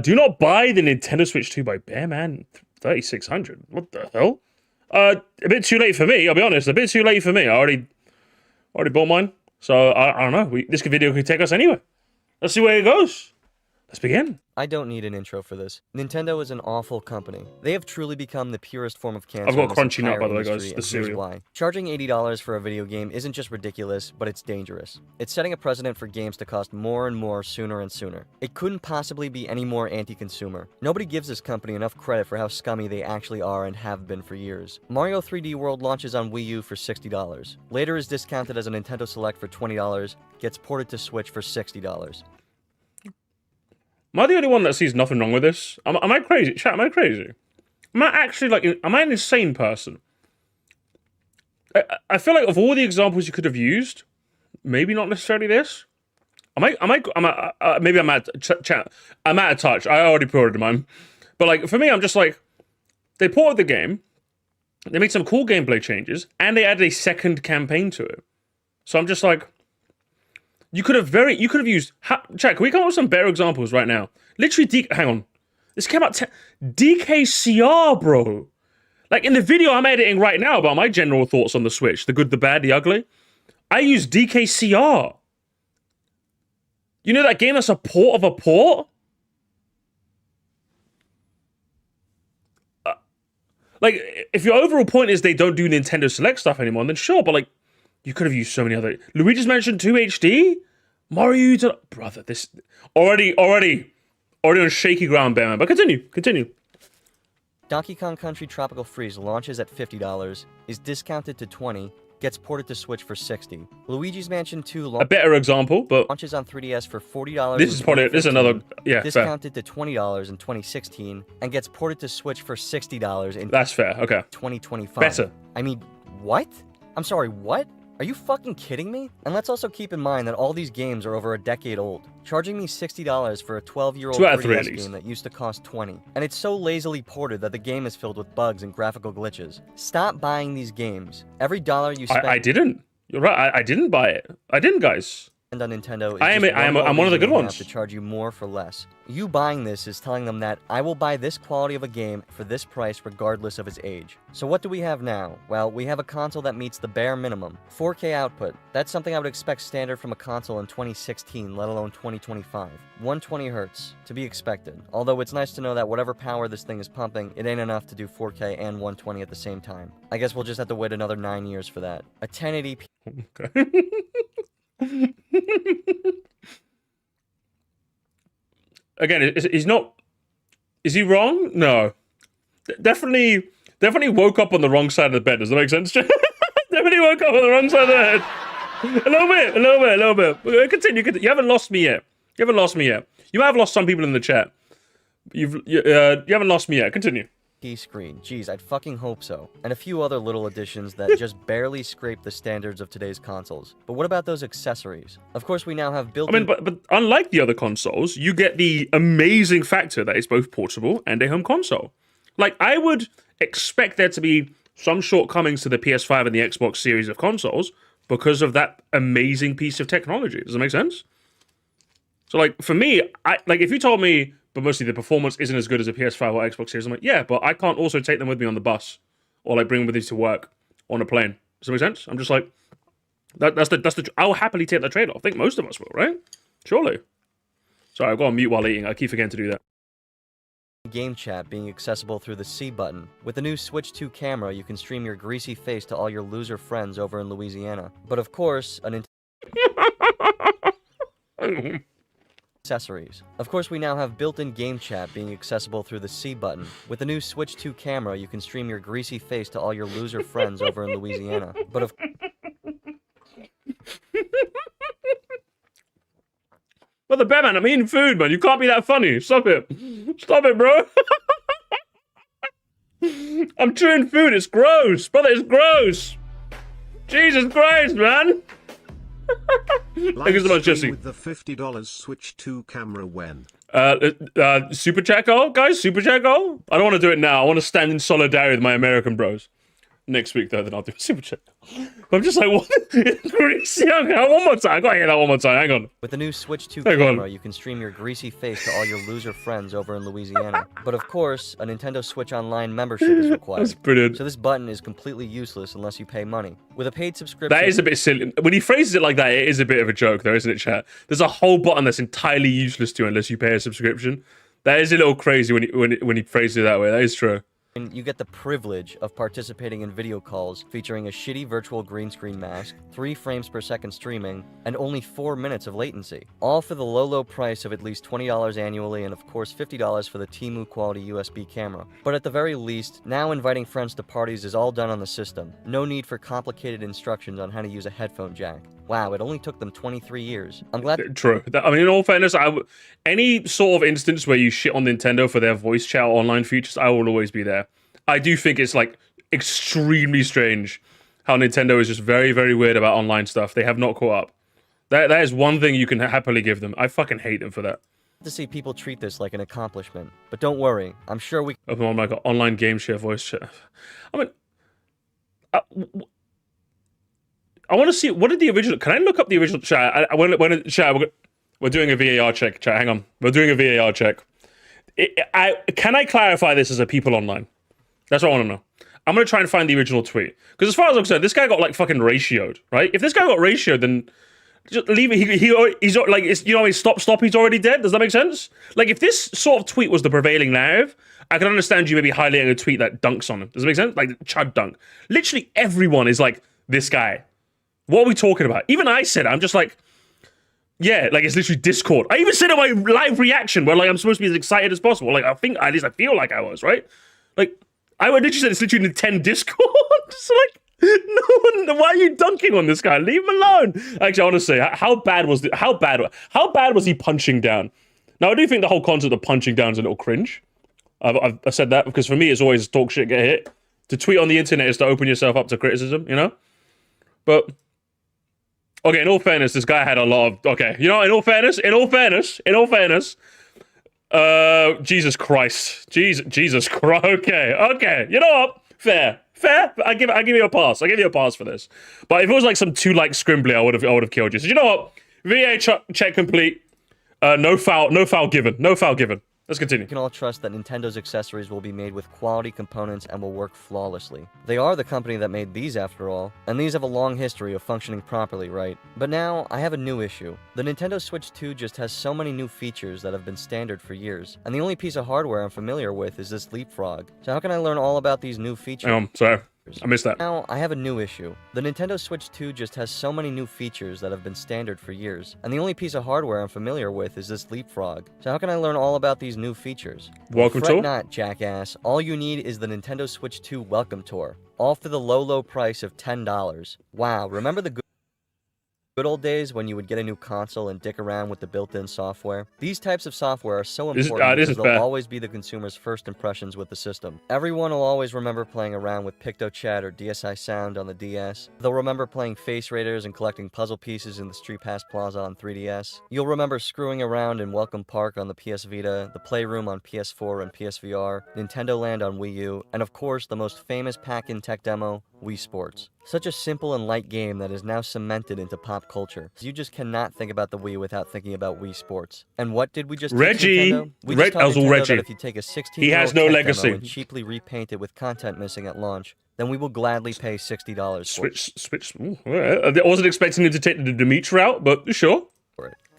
Do not buy the Nintendo Switch 2 by Bearman 3600. What the hell? A bit too late for me. I'll be honest. A bit too late for me. I already bought mine. So I don't know. This video could take us anywhere. Let's see where it goes. Let's begin. I don't need an intro for this. Nintendo is an awful company. They have truly become the purest form of cancer. I've got Crunchy Nut, by the way, guys. The cereal. Why. Charging $80 for a video game isn't just ridiculous, but it's dangerous. It's setting a precedent for games to cost more and more sooner and sooner. It couldn't possibly be any more anti-consumer. Nobody gives this company enough credit for how scummy they actually are and have been for years. Mario 3D World launches on Wii U for $60. Later is discounted as a Nintendo Select for $20, gets ported to Switch for $60. Am I the only one that sees nothing wrong with this? Am I crazy? Chat, am I crazy? Am I actually, like, am I an insane person? I feel like of all the examples you could have used, maybe not necessarily this. Maybe I'm out of touch. I already pre-ordered mine. But, like, for me, I'm just like, they ported the game, they made some cool gameplay changes, and they added a second campaign to it. So I'm just like, you could have used, chat, can we come up with some better examples right now? Literally, hang on. This came out, DKCR, bro. Like, in the video I'm editing right now about my general thoughts on the Switch, the good, the bad, the ugly, I use DKCR. You know that game that's a port of a port? Like, if your overall point is they don't do Nintendo Select stuff anymore, then sure, but, like, you could have used so many other... Luigi's Mansion 2 HD? Mario... Brother, this... Already on shaky ground, Bearman. But continue. Donkey Kong Country Tropical Freeze launches at $50, is discounted to $20, gets ported to Switch for $60. Luigi's Mansion 2 a better example, but... launches on 3DS for $40. This is another... Yeah, discounted fair. to $20 in 2016, and gets ported to Switch for $60 in... That's fair, okay. 2025. Better. I mean, what? I'm sorry, what? Are you fucking kidding me? And let's also keep in mind that all these games are over a decade old. Charging me $60 for a 12-year-old 3DS game that used to cost $20. And it's so lazily ported that the game is filled with bugs and graphical glitches. Stop buying these games. Every dollar you spend... I didn't. You're right, I didn't buy it. I didn't, guys. On Nintendo is I'm one of the good ones. To charge you more for less. You buying this is telling them that I will buy this quality of a game for this price regardless of its age. So what do we have now? Well, we have a console that meets the bare minimum. 4K output. That's something I would expect standard from a console in 2016, let alone 2025. 120 Hz. To be expected. Although it's nice to know that whatever power this thing is pumping, it ain't enough to do 4K and 120 at the same time. I guess we'll just have to wait another 9 years for that. A 1080p... Okay. Again, he's not... Is he wrong? No. Definitely woke up on the wrong side of the bed. Does that make sense? Definitely woke up on the wrong side of the head. A little bit. Continue. You haven't lost me yet. You might have lost some people in the chat. You haven't lost me yet. Continue. Screen. Geez, I'd fucking hope so. And a few other little additions that just barely scrape the standards of today's consoles. But what about those accessories? Of course, we now have built-in... but unlike the other consoles, you get the amazing factor that it's both portable and a home console. Like, I would expect there to be some shortcomings to the PS5 and the Xbox series of consoles because of that amazing piece of technology. Does that make sense? So, like, for me, if you told me... but mostly the performance isn't as good as a PS5 or Xbox Series, I'm like, yeah, but I can't also take them with me on the bus or like bring them with me to work on a plane. Does that make sense? I'm just like, I'll happily take that trade-off. I think most of us will, right? Surely. Sorry, I've got on mute while eating. I keep forgetting to do that. Game chat being accessible through the C button. With the new Switch 2 camera, you can stream your greasy face to all your loser friends over in Louisiana. But of course, accessories. Of course, we now have built-in game chat being accessible through the C button. With the new Switch 2 camera, you can stream your greasy face to all your loser friends over in Louisiana. But of... Well, the Batman, I'm eating food, man. You can't be that funny. Stop it. Stop it, bro. I'm chewing food. It's gross. Brother, it's gross. Jesus Christ, man. Thank you so much, Jesse. With the $50 Switch 2 camera when? Super chat goal, guys. Super chat goal. I don't want to do it now. I want to stand in solidarity with my American bros. next week, though, then I'll do a super chat. I'm just like, what? Greasy, hang on, one more time. I gotta hear that one more time. Hang on. With the new Switch 2 Hang on. camera, you can stream your greasy face to all your loser friends over in Louisiana. But of course, a Nintendo Switch Online membership is required. That's brilliant. So this button is completely useless unless you pay money. With a paid subscription... That is a bit silly. When he phrases it like that, it is a bit of a joke, though, isn't it, chat? There's a whole button that's entirely useless to you unless you pay a subscription. That is a little crazy when he phrases it that way. That is true. You get the privilege of participating in video calls featuring a shitty virtual green screen mask, 3 frames per second streaming, and only 4 minutes of latency. All for the low price of at least $20 annually and of course $50 for the Temu quality USB camera. But at the very least, now inviting friends to parties is all done on the system. No need for complicated instructions on how to use a headphone jack. Wow, it only took them 23 years. I'm glad... True. I mean, in all fairness, any sort of instance where you shit on Nintendo for their voice chat or online features, I will always be there. I do think it's, like, extremely strange how Nintendo is just very, very weird about online stuff. They have not caught up. That is one thing you can happily give them. I fucking hate them for that. To see people treat this like an accomplishment. But don't worry, I'm sure we... Oh my god, online game share, voice chat. I mean... I want to see, what did the original... Can I look up the original chat? We're doing a VAR check, chat. Hang on. We're doing a VAR check. Can I clarify this as a people online? That's what I want to know. I'm going to try and find the original tweet. Because as far as I'm concerned, this guy got, like, fucking ratioed, right? If this guy got ratioed, then just leave it. He's like, you know, stop, he's already dead. Does that make sense? Like, if this sort of tweet was the prevailing narrative, I can understand you maybe highlighting a tweet that dunks on him. Does that make sense? Like, Chud dunk. Literally everyone is like, this guy. What are we talking about? Even I said it. I'm just like, yeah, like it's literally Discord. I even said in my live reaction where like I'm supposed to be as excited as possible. Like at least I feel like I was, right? Like I would literally said it's literally Nintendo Discord. So like, no one, why are you dunking on this guy? Leave him alone. Actually, honestly, how bad was he punching down? Now I do think the whole concept of punching down is a little cringe. I've said that because for me it's always talk shit, get hit. To tweet on the internet is to open yourself up to criticism, you know? But okay, in all fairness, this guy had a lot of... Okay, you know, in all fairness, Jesus Christ. Jesus Christ. Okay. You know what? Fair. I give you a pass. I give you a pass for this. But if it was like some 2-like scrimbly, I would have killed you. So you know what? VA check complete. No foul given. Let's continue. We can all trust that Nintendo's accessories will be made with quality components and will work flawlessly. They are the company that made these after all, and these have a long history of functioning properly, right? But now, I have a new issue. The Nintendo Switch 2 just has so many new features that have been standard for years, and the only piece of hardware I'm familiar with is this leapfrog. So how can I learn all about these new features? Sorry. I missed that. Now, I have a new issue. The Nintendo Switch 2 just has so many new features that have been standard for years, and the only piece of hardware I'm familiar with is this leapfrog. So how can I learn all about these new features? Welcome Fret tour? not, jackass. All you need is the Nintendo Switch 2 Welcome Tour. All for the low price of $10. Wow, remember the good old days when you would get a new console and dick around with the built-in software? These types of software are so important because they'll always be the consumer's first impressions with the system. Everyone will always remember playing around with PictoChat or DSi Sound on the DS. They'll remember playing Face Raiders and collecting puzzle pieces in the Street Pass Plaza on 3DS. You'll remember screwing around in Welcome Park on the PS Vita, the Playroom on PS4 and PSVR, Nintendo Land on Wii U, and of course the most famous pack-in tech demo, Wii Sports. Such a simple and light game that is now cemented into pop culture. You just cannot think about the Wii without thinking about Wii Sports. And what did we just Reggie! Nintendo? We just taught Nintendo Reggie. that if you take a 16-year-old he has no tech legacy. demo and cheaply repaint it with content missing at launch, then we will gladly pay $60 for it. Switch. Ooh, I wasn't expecting him to take the Dimitri route, but sure.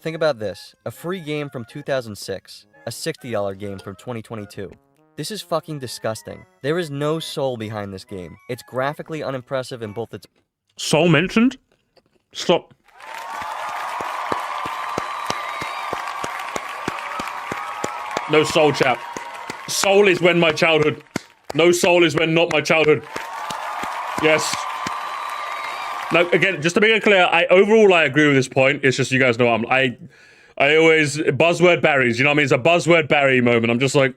Think about this. A free game from 2006. A $60 game from 2022. This is fucking disgusting. There is no soul behind this game. It's graphically unimpressive in both its... Soul mentioned? Stop. No soul, chap. Soul is when my childhood. No soul is when not my childhood. Yes. Now, again, just to make it clear, overall I agree with this point. It's just you guys know I always buzzword Barry's. You know what I mean? It's a buzzword Barry moment. I'm just like,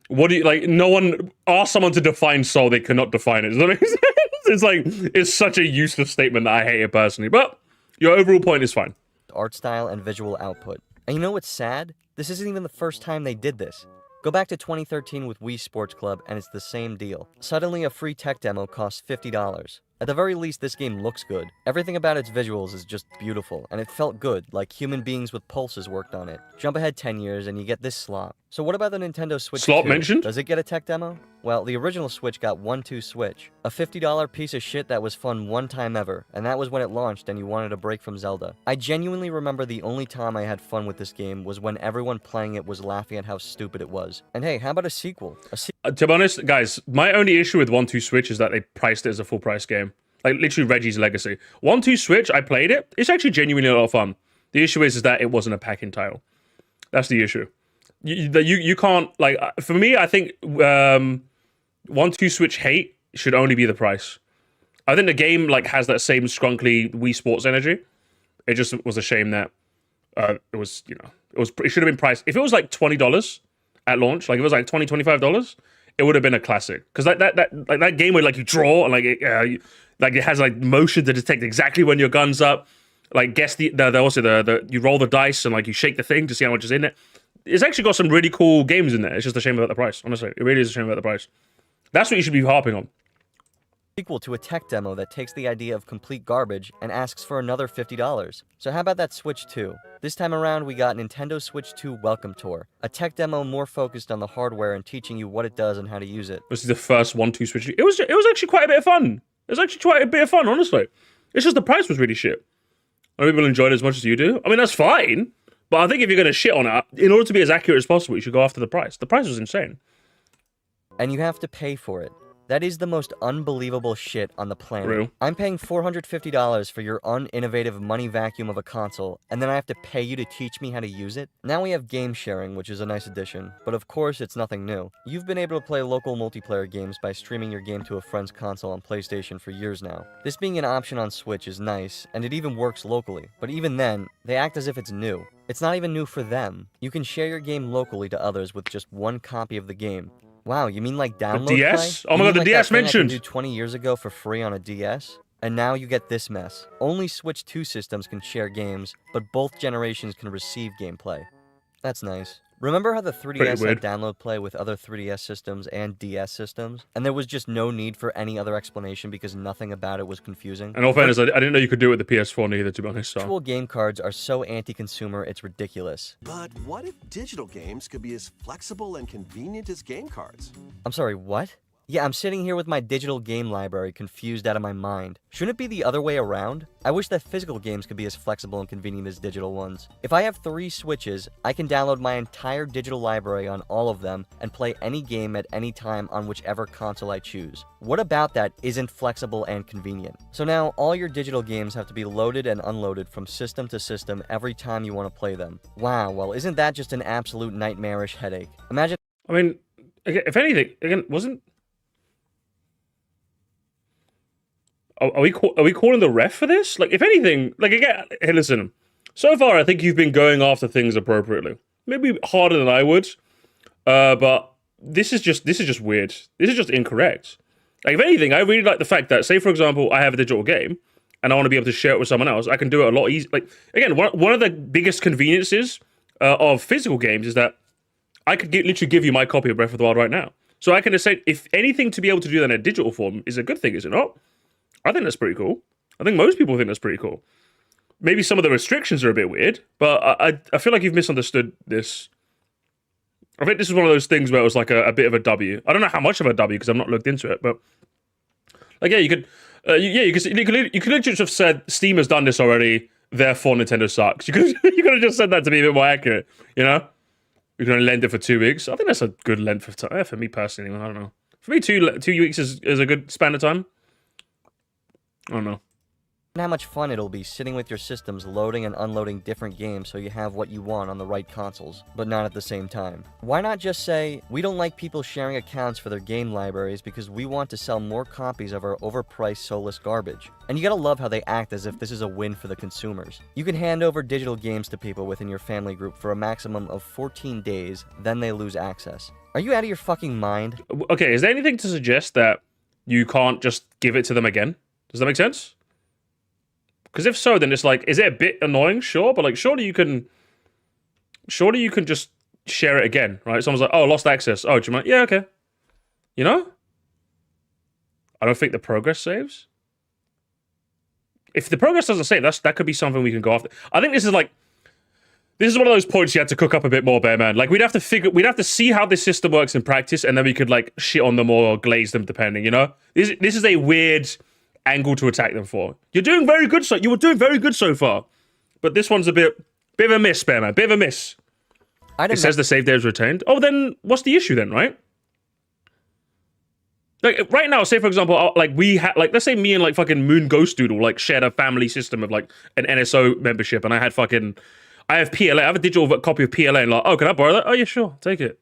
what do you like? No one ask someone to define soul. They cannot define it. Does that make sense? It's like it's such a useless statement that I hate it personally. But your overall point is fine. Art style and visual output. And you know what's sad? This isn't even the first time they did this. Go back to 2013 with Wii Sports Club and it's the same deal. Suddenly a free tech demo costs $50. At the very least, this game looks good. Everything about its visuals is just beautiful, and it felt good, like human beings with pulses worked on it. Jump ahead 10 years and you get this slop. So what about the Nintendo Switch 2? Slop mentioned? Does it get a tech demo? Well, the original Switch got 1-2 Switch, a $50 piece of shit that was fun one time ever, and that was when it launched and you wanted a break from Zelda. I genuinely remember the only time I had fun with this game was when everyone playing it was laughing at how stupid it was. And hey, how about a sequel? To be honest, guys, my only issue with 1-2 Switch is that they priced it as a full price game. Like, literally Reggie's Legacy. 1-2 Switch, I played it. It's actually genuinely a lot of fun. The issue is that it wasn't a pack-in title. That's the issue. You can't, like, for me, I think 1-2 Switch hate should only be the price. I think the game, like, has that same scrunkly Wii Sports energy. It just was a shame that it was, you know, it should have been priced. If it was like $20 at launch, like, if it was like $20, $25, it would have been a classic. Because that game where, like, you draw and, like, it has like motion to detect exactly when your gun's up. Like, guess the you roll the dice and like you shake the thing to see how much is in it. It's actually got some really cool games in there. It's just a shame about the price. Honestly, it really is a shame about the price. That's what you should be harping on. Sequel to a tech demo that takes the idea of complete garbage and asks for another $50. So how about that Switch 2? This time around, we got Nintendo Switch 2 Welcome Tour, a tech demo more focused on the hardware and teaching you what it does and how to use it. This is the first 1-2 Switch. It was actually quite a bit of fun. It was actually quite a bit of fun, honestly. It's just the price was really shit. I don't think people enjoyed it as much as you do. I mean, that's fine. But I think if you're going to shit on it, in order to be as accurate as possible, you should go after the price. The price was insane. And you have to pay for it. That is the most unbelievable shit on the planet. Real. I'm paying $450 for your uninnovative money vacuum of a console, and then I have to pay you to teach me how to use it? Now we have game sharing, which is a nice addition, but of course it's nothing new. You've been able to play local multiplayer games by streaming your game to a friend's console on PlayStation for years now. This being an option on Switch is nice, and it even works locally, but even then, they act as if it's new. It's not even new for them. You can share your game locally to others with just one copy of the game. Wow, you mean like download The DS? play? Oh my god, the DS mentioned! I could do 20 years ago for free on a DS? And now you get this mess. Only Switch 2 systems can share games, but both generations can receive gameplay. That's nice. Remember how the 3DS had download play with other 3DS systems and DS systems? And there was just no need for any other explanation because nothing about it was confusing? And all fairness, I didn't know you could do it with the PS4 neither, to be honest. So. Virtual game cards are so anti-consumer, it's ridiculous. But what if digital games could be as flexible and convenient as game cards? I'm sorry, what? Yeah, I'm sitting here with my digital game library confused out of my mind. Shouldn't it be the other way around? I wish that physical games could be as flexible and convenient as digital ones. If I have 3 Switches, I can download my entire digital library on all of them and play any game at any time on whichever console I choose. What about that isn't flexible and convenient? So now, all your digital games have to be loaded and unloaded from system to system every time you want to play them. Wow, well isn't that just an absolute nightmarish headache? Imagine... I mean, if anything, again, wasn't... Are we calling the ref for this? Like, if anything, like, again, hey, listen. So far, I think you've been going after things appropriately. Maybe harder than I would, but this is just weird. This is just incorrect. Like, if anything, I really like the fact that, say, for example, I have a digital game, and I want to be able to share it with someone else. I can do it a lot easier. Like, again, one of the biggest conveniences of physical games is that I could literally give you my copy of Breath of the Wild right now. So I can just say, if anything, to be able to do that in a digital form is a good thing, is it not? I think that's pretty cool. I think most people think that's pretty cool. Maybe some of the restrictions are a bit weird, but I feel like you've misunderstood this. I think this is one of those things where it was like a bit of a W. I don't know how much of a W because I've not looked into it, but like you could literally just have said Steam has done this already, therefore Nintendo sucks. You could have just said that to be a bit more accurate, you know? You're going to lend it for 2 weeks. I think that's a good length of time for me personally. I don't know. For me, 2 weeks is a good span of time. I don't know. How much fun it'll be sitting with your systems loading and unloading different games so you have what you want on the right consoles, but not at the same time. Why not just say, we don't like people sharing accounts for their game libraries because we want to sell more copies of our overpriced soulless garbage. And you gotta love how they act as if this is a win for the consumers. You can hand over digital games to people within your family group for a maximum of 14 days, then they lose access. Are you out of your fucking mind? Okay, is there anything to suggest that you can't just give it to them again? Does that make sense? Because if so, then it's like, is it a bit annoying? Sure, but like, surely you can just share it again, right? Someone's like, oh, lost access. Oh, do you mind? Yeah, okay. You know? I don't think the progress saves. If the progress doesn't save, that could be something we can go after. I think this is one of those points you had to cook up a bit more, Bear Man. Like, we'd have to see how this system works in practice, and then we could, like, shit on them or glaze them, depending, you know? This is a weird angle to attack them for. You were doing very good so far. But this one's a bit of a miss, Bear Man. Bit of a miss. It says the save data is retained. Oh, then what's the issue then, right? Like, right now, say, for example, like, let's say me and, like, fucking Moon Ghost Doodle, like, shared a family system of, like, an NSO membership, and I have PLA, I have a digital copy of PLA, and like, oh, can I borrow that? Oh, yeah, sure, take it.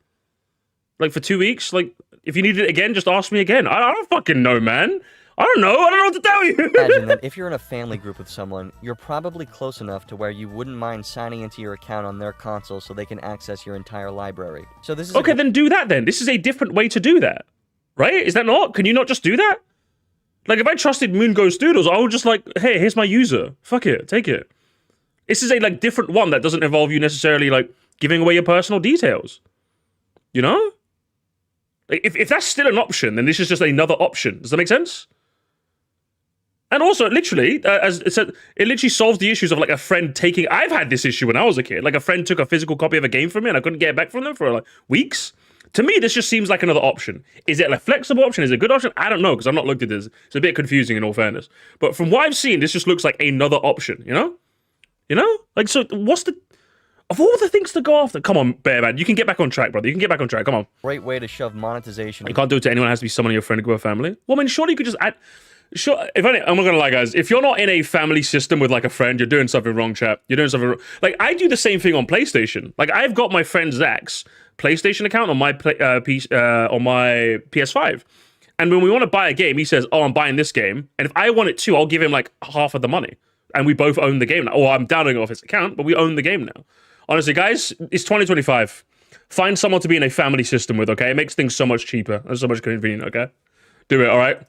Like, for 2 weeks, like, if you need it again, just ask me again. I don't fucking know, man. I don't know what to tell you. Imagine that if you're in a family group with someone, you're probably close enough to where you wouldn't mind signing into your account on their console so they can access your entire library. So this is okay, then do that then. This is a different way to do that. Right? Is that not? Can you not just do that? Like, if I trusted Moon Ghost Doodles, I would just like, hey, here's my user. Fuck it, take it. This is a, like, different one that doesn't involve you necessarily, like, giving away your personal details. You know? Like, if that's still an option, then this is just another option. Does that make sense? And also, literally, as it said, it literally solves the issues of, like, a friend taking... I've had this issue when I was a kid. Like, a friend took a physical copy of a game from me and I couldn't get it back from them for, like, weeks. To me, this just seems like another option. Is it a flexible option? Is it a good option? I don't know, because I've not looked at this. It's a bit confusing in all fairness. But from what I've seen, this just looks like another option, you know? You know? Like, so what's the... Of all the things to go after... Come on, Bear Man. You can get back on track, brother. You can get back on track. Come on. Great way to shove monetization. You can't do it to anyone. It has to be someone in your friend group or family. Well, I mean, surely you could just add... Sure, I'm not gonna lie, guys. If you're not in a family system with, like, a friend, you're doing something wrong, chat. You're doing something wrong. Like, I do the same thing on PlayStation. Like, I've got my friend Zach's PlayStation account on my PS5. And when we want to buy a game, he says, oh, I'm buying this game. And if I want it too, I'll give him, like, half of the money. And we both own the game now. Or I'm downloading it off his account, but we own the game now. Honestly, guys, it's 2025. Find someone to be in a family system with, okay? It makes things so much cheaper and so much convenient, okay? Do it, all right?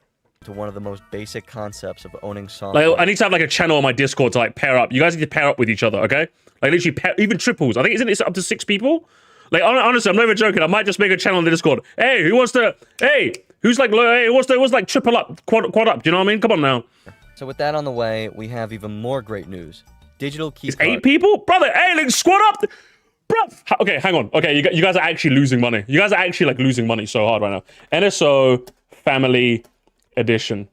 To one of the most basic concepts of owning software. Like, I need to have, like, a channel on my Discord to, like, pair up. You guys need to pair up with each other, okay? Like, literally, even triples. I think, isn't it up to 6 people? Like, honestly, I'm not even joking. I might just make a channel on the Discord. Hey, who wants to... Hey, who's like... Hey, who wants to like, triple up, quad up? Do you know what I mean? Come on now. So with that on the way, we have even more great news. Digital key It's 8 people? Brother, hey, like, squad up! Bro, okay, hang on. Okay, you guys are actually losing money. You guys are actually, like, losing money so hard right now. NSO Family Edition.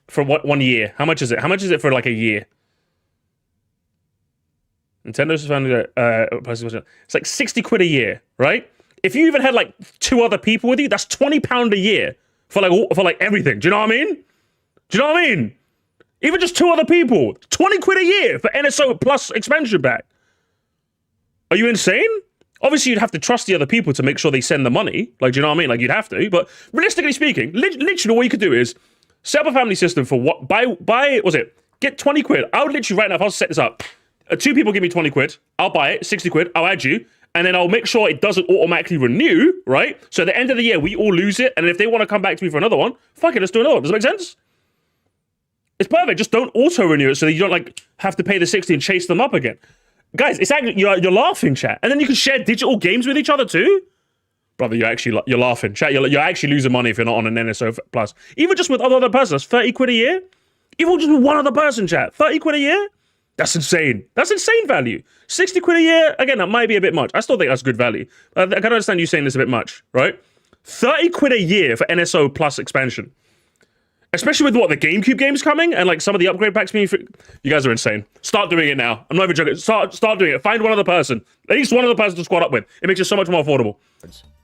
For what, 1 year? How much is it? How much is it for, like, a year? Nintendo's Family it's like 60 quid a year, right? If you even had, like, 2 other people with you, that's £20 a year for like everything. Do you know what I mean? Do you know what I mean? Even just 2 other people, 20 quid a year for NSO plus expansion pack. Are you insane? Obviously, you'd have to trust the other people to make sure they send the money. Like, do you know what I mean? Like, you'd have to. But realistically speaking, literally what you could do is set up a family system for what? Get 20 quid. I would literally right now, if I was to set this up, 2 people give me 20 quid. I'll buy it, 60 quid. I'll add you. And then I'll make sure it doesn't automatically renew, right? So at the end of the year, we all lose it. And if they want to come back to me for another one, fuck it, let's do another one. Does that make sense? It's perfect. Just don't auto-renew it so that you don't, like, have to pay the 60 and chase them up again. Guys, it's actually, you're laughing, chat. And then you can share digital games with each other too? Brother, you're laughing. Chat, you're actually losing money if you're not on an NSO Plus. Even just with other person, that's 30 quid a year? Even just with one other person, chat, 30 quid a year? That's insane. That's insane value. 60 quid a year, again, that might be a bit much. I still think that's good value. I can understand you saying this a bit much, right? 30 quid a year for NSO Plus expansion. Especially with, what, the GameCube games coming and, like, some of the upgrade packs being free. You guys are insane. Start doing it now. I'm not even joking. Start doing it. Find one other person. At least one other person to squad up with. It makes it so much more affordable.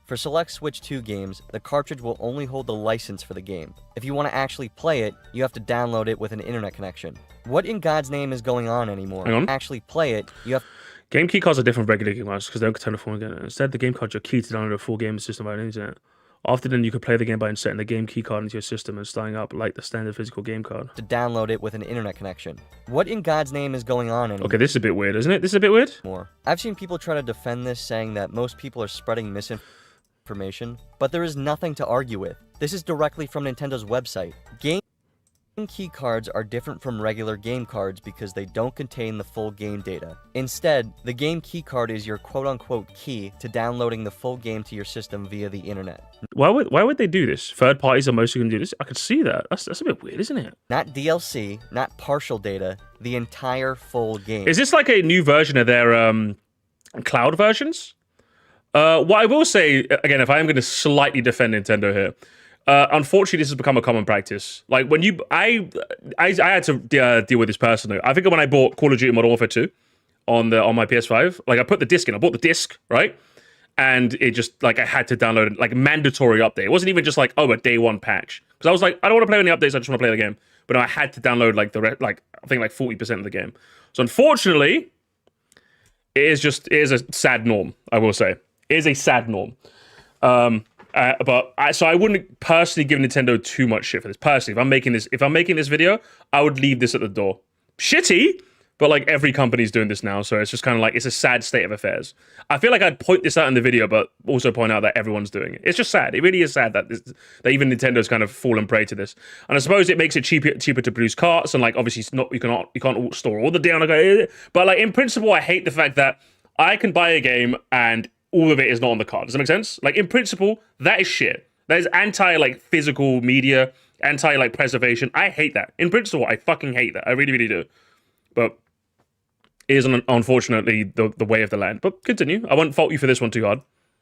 For select Switch 2 games, the cartridge will only hold the license for the game. If you want to actually play it, you have to download it with an internet connection. What in God's name is going on anymore? Hang on. Actually play it, you have... Game key cards are different from regular game cards because they don't contain a full game. Instead, the game cards are key to download a full game system via the internet. After then, you can play the game by inserting the game key card into your system and starting up like the standard physical game card. To download it with an internet connection. What in God's name is going on anymore? Okay, this is a bit weird, isn't it? This is a bit weird? I've seen people try to defend this, saying that most people are spreading misinformation, but there is nothing to argue with. This is directly from Nintendo's website. Game key cards are different from regular game cards because they don't contain the full game data. Instead, the game key card is your quote-unquote key to downloading the full game to your system via the internet. Why would they do this? Third parties are mostly going to do this? I could see that. That's a bit weird, isn't it? Not DLC, not partial data, the entire full game. Is this like a new version of their cloud versions? What I will say, again, if I am going to slightly defend Nintendo here, unfortunately, this has become a common practice. Like when I had to deal with this personally. I think when I bought Call of Duty Modern Warfare 2 on my PS5, like I put the disc in. I bought the disc, right? And it just like I had to download it, like mandatory update. It wasn't even just like a day one patch because I was like I don't want to play any updates. I just want to play the game. But no, I had to download like I think like 40% of the game. So unfortunately, it is a sad norm. I will say it is a sad norm. So I wouldn't personally give Nintendo too much shit for this. Personally, if I'm making this video, I would leave this at the door. Shitty, but like every company's doing this now, so it's just kind of like it's a sad state of affairs. I feel like I'd point this out in the video, but also point out that everyone's doing it. It's just sad. It really is sad that even Nintendo's kind of fallen prey to this. And I suppose it makes it cheaper to produce carts, and like obviously it's not you can't store all the data. But like in principle, I hate the fact that I can buy a game and all of it is not on the card. Does that make sense? Like in principle, that is shit. That is anti like physical media, anti like preservation. I hate that. In principle, I fucking hate that. I really, really do. But it is unfortunately the way of the land. But continue. I won't fault you for this one too hard.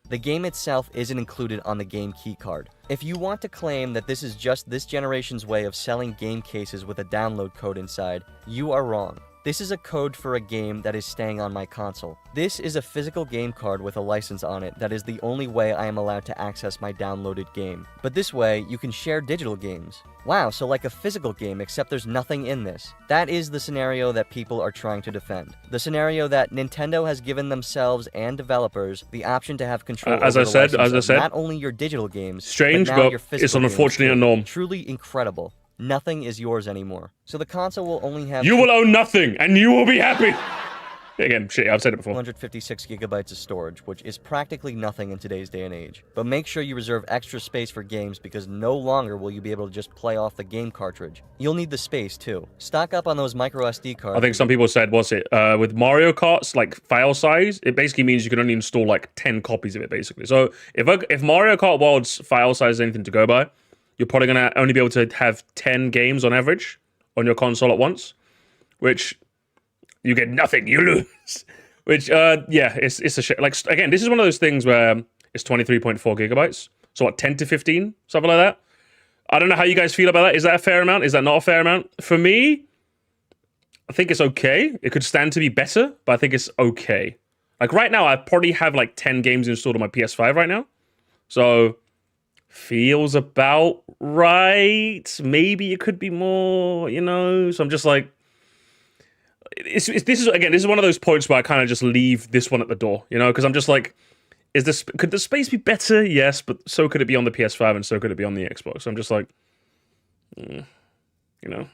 The game itself isn't included on the game key card. If you want to claim that this is just this generation's way of selling game cases with a download code inside, you are wrong. This is a code for a game that is staying on my console. This is a physical game card with a license on it that is the only way I am allowed to access my downloaded game. But this way, you can share digital games. Wow, so like a physical game, except there's nothing in this. That is the scenario that people are trying to defend. The scenario that Nintendo has given themselves and developers the option to have control over the license of not only your digital games, strange, but now but your physical it's unfortunately a norm. Truly incredible. Nothing is yours anymore. So the console will only have... You will own nothing, and you will be happy! Again, shit, I've said it before. 256 gigabytes of storage, which is practically nothing in today's day and age. But make sure you reserve extra space for games because no longer will you be able to just play off the game cartridge. You'll need the space, too. Stock up on those micro SD cards. I think some people said, with Mario Kart's, like, file size, it basically means you can only install, like, 10 copies of it, basically. So, if Mario Kart World's file size is anything to go by, you're probably going to only be able to have 10 games on average on your console at once, which you get nothing, you lose. Which, yeah, it's a shit. Like, again, this is one of those things where it's 23.4 gigabytes. So what, 10 to 15? Something like that? I don't know how you guys feel about that. Is that a fair amount? Is that not a fair amount? For me, I think it's okay. It could stand to be better, but I think it's okay. Like, right now, I probably have, like, 10 games installed on my PS5 right now. So... feels about right. Maybe it could be more, you know. So I'm just like, this is one of those points where I kind of just leave this one at the door, you know, because I'm just like, could the space be better? Yes, but so could it be on the PS5 and so could it be on the Xbox. So I'm just like, you know.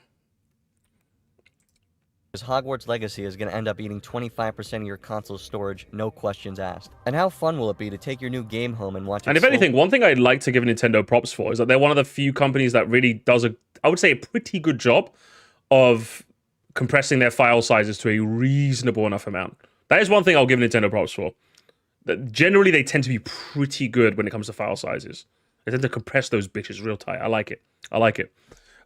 Hogwarts Legacy is going to end up eating 25% of your console's storage, no questions asked. And how fun will it be to take your new game home and watch it? And if anything, one thing I'd like to give Nintendo props for is that they're one of the few companies that really does I would say a pretty good job of compressing their file sizes to a reasonable enough amount. That is one thing I'll give Nintendo props for. That generally, they tend to be pretty good when it comes to file sizes. They tend to compress those bitches real tight. I like it.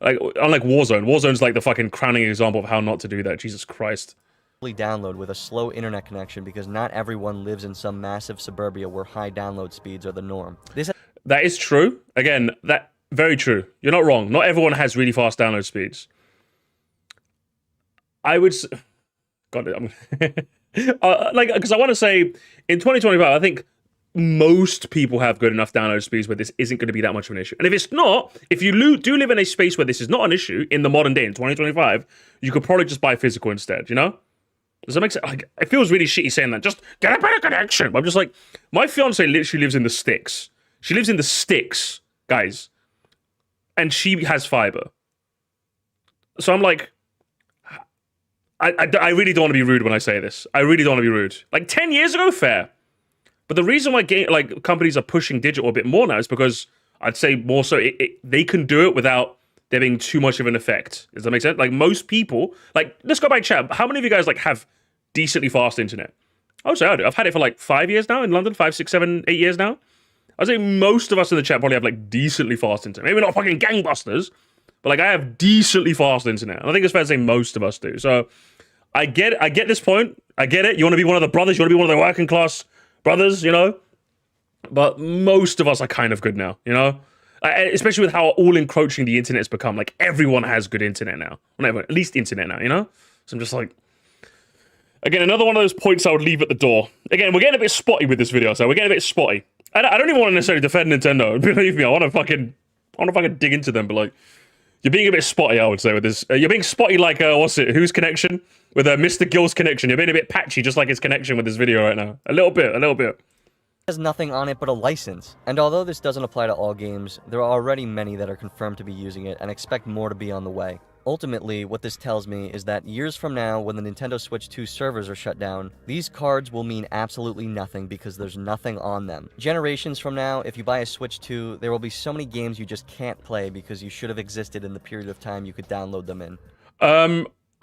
Like, unlike Warzone. Warzone's like the fucking crowning example of how not to do that. Jesus Christ. Download with a slow internet connection because not everyone lives in some massive suburbia where high download speeds are the norm. That is true. Again, that very true. You're not wrong. Not everyone has really fast download speeds. I would... God, because I want to say, in 2025, I think most people have good enough download speeds where this isn't going to be that much of an issue. And if it's not, if you do live in a space where this is not an issue in the modern day, in 2025, you could probably just buy physical instead, you know? Does that make sense? Like, it feels really shitty saying that. Just get a better connection. But I'm just like, my fiance literally lives in the sticks. She lives in the sticks, guys. And she has fiber. So I'm like, I really don't want to be rude when I say this. I really don't want to be rude. Like 10 years ago, fair. But the reason why companies are pushing digital a bit more now is because I'd say more so they can do it without there being too much of an effect. Does that make sense? Like most people, like let's go by chat. How many of you guys like have decently fast internet? I would say I do. I've had it for like 5 years now in London, 5, 6, 7, 8 years now. I'd say most of us in the chat probably have like decently fast internet. Maybe not fucking gangbusters, but like I have decently fast internet. And I think it's fair to say most of us do. So I get this point. I get it. You want to be one of the brothers. You want to be one of the working class brothers, you know? But most of us are kind of good now, you know? Especially with how all encroaching the internet's become. Like everyone has good internet now. Well, not at least internet now, you know? So I'm just like, again, another one of those points I would leave at the door. Again, we're getting a bit spotty with this video, so we're getting a bit spotty. I don't even want to necessarily defend Nintendo. Believe me, I want to fucking dig into them, but like, you're being a bit spotty, I would say, with this. You're being spotty like, what's it, whose connection? With Mr. Gill's connection. You're being a bit patchy, just like his connection with this video right now. A little bit. Has nothing on it but a license. And although this doesn't apply to all games, there are already many that are confirmed to be using it and expect more to be on the way. Ultimately, what this tells me is that years from now, when the Nintendo Switch 2 servers are shut down, these cards will mean absolutely nothing because there's nothing on them. Generations from now, if you buy a Switch 2, there will be so many games you just can't play because you should have existed in the period of time you could download them in.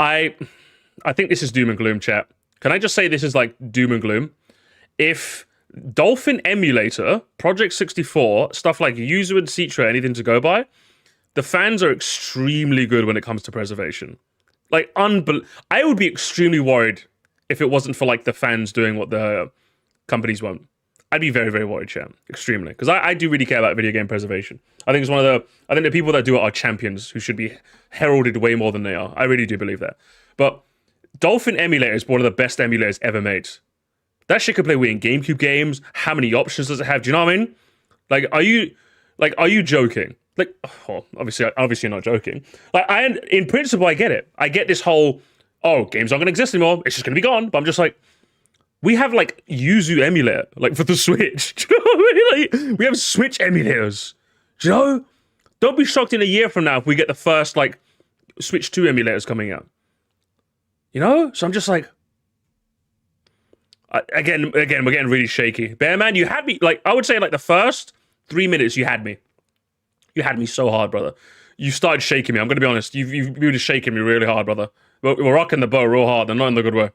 I think this is doom and gloom, chat. Can I just say this is like doom and gloom? If Dolphin Emulator, Project 64, stuff like Yuzu and Citra, anything to go by, the fans are extremely good when it comes to preservation. Like, I would be extremely worried if it wasn't for, like, the fans doing what the companies want. I'd be very, very worried, champ. Extremely. Because I do really care about video game preservation. I think the people that do it are champions who should be heralded way more than they are. I really do believe that. But Dolphin Emulator is one of the best emulators ever made. That shit could play in GameCube games. How many options does it have? Do you know what I mean? Like, are you joking? Like, oh, obviously you're not joking. Like, in principle, I get it. I get this whole, games aren't gonna exist anymore. It's just gonna be gone. But I'm just like, we have like Yuzu emulator, like for the Switch. Do you know what I mean? Like, we have Switch emulators. Do you know? Don't be shocked in a year from now if we get the first like Switch 2 emulators coming out. You know? So I'm just like, again, we're getting really shaky. Bearman, you had me, like, I would say like the first 3 minutes you had me. You had me so hard, brother. You started shaking me. I'm going to be honest. You've been shaking me really hard, brother. We're rocking the boat real hard. And not in the good way.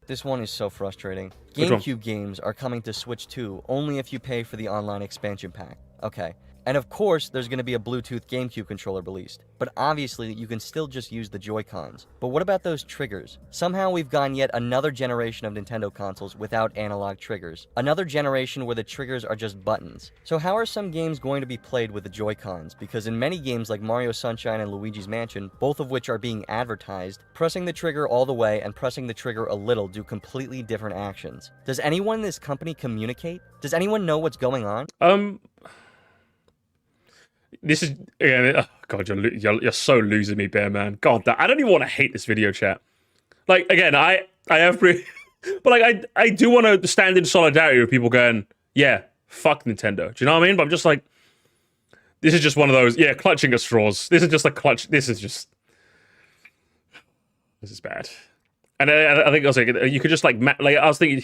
This one is so frustrating. GameCube games are coming to Switch 2 only if you pay for the online expansion pack. Okay. And of course, there's going to be a Bluetooth GameCube controller released. But obviously, you can still just use the Joy-Cons. But what about those triggers? Somehow we've gone yet another generation of Nintendo consoles without analog triggers. Another generation where the triggers are just buttons. So how are some games going to be played with the Joy-Cons? Because in many games like Mario Sunshine and Luigi's Mansion, both of which are being advertised, pressing the trigger all the way and pressing the trigger a little do completely different actions. Does anyone in this company communicate? Does anyone know what's going on? This is, oh God, you're so losing me, Bear Man. God, I don't even want to hate this video chat. Like, again, I have, but like, I do want to stand in solidarity with people going, yeah, fuck Nintendo. Do you know what I mean? But I'm just like, this is just one of those, yeah, clutching at straws. This is just a clutch. This is bad. And I think also you could just like I was thinking.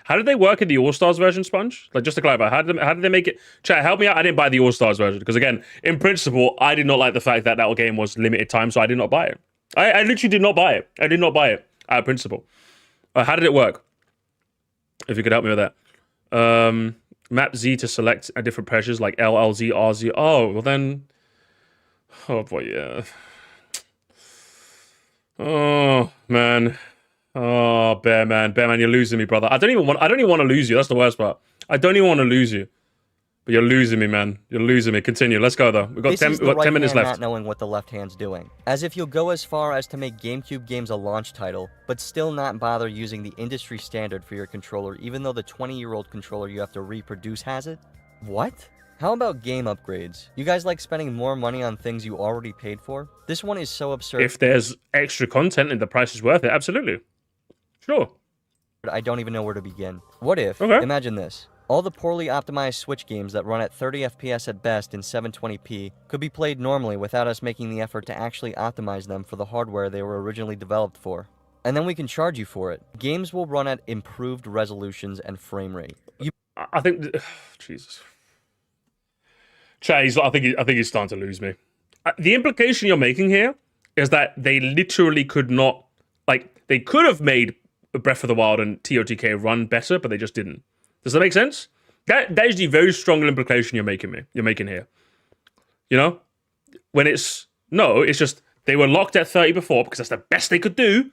How did they work in the All-Stars version, Sponge? Like, just to clarify, how did they make it? Chat, help me out. I didn't buy the All-Stars version because, again, in principle, I did not like the fact that that game was limited time, so I did not buy it. I literally did not buy it. I did not buy it out of principle. How did it work? If you could help me with that. Map Z to select different pressures like L, LZ, RZ. Oh, well then. Oh boy, yeah. Oh man. Oh, Bear Man, you're losing me, brother. I don't even want to lose you. That's the worst part. I don't even want to lose you. But you're losing me, man. You're losing me. Continue. Let's go, though. We've got 10 minutes left. Not knowing what the left hand's doing. As if you'll go as far as to make GameCube games a launch title, but still not bother using the industry standard for your controller, even though the 20-year-old controller you have to reproduce has it? What? How about game upgrades? You guys like spending more money on things you already paid for? This one is so absurd. If there's extra content and the price is worth it, absolutely. Sure. I don't even know where to begin. What if, imagine this, all the poorly optimized Switch games that run at 30 FPS at best in 720p could be played normally without us making the effort to actually optimize them for the hardware they were originally developed for. And then we can charge you for it. Games will run at improved resolutions and frame rate. I think... Jesus. Chat, I think he's starting to lose me. The implication you're making here is that they literally could not, like, they could have made Breath of the Wild and TOTK run better, but they just didn't. Does that make sense? That is the very strong implication you're making here. You know? When it's just they were locked at 30 before because that's the best they could do.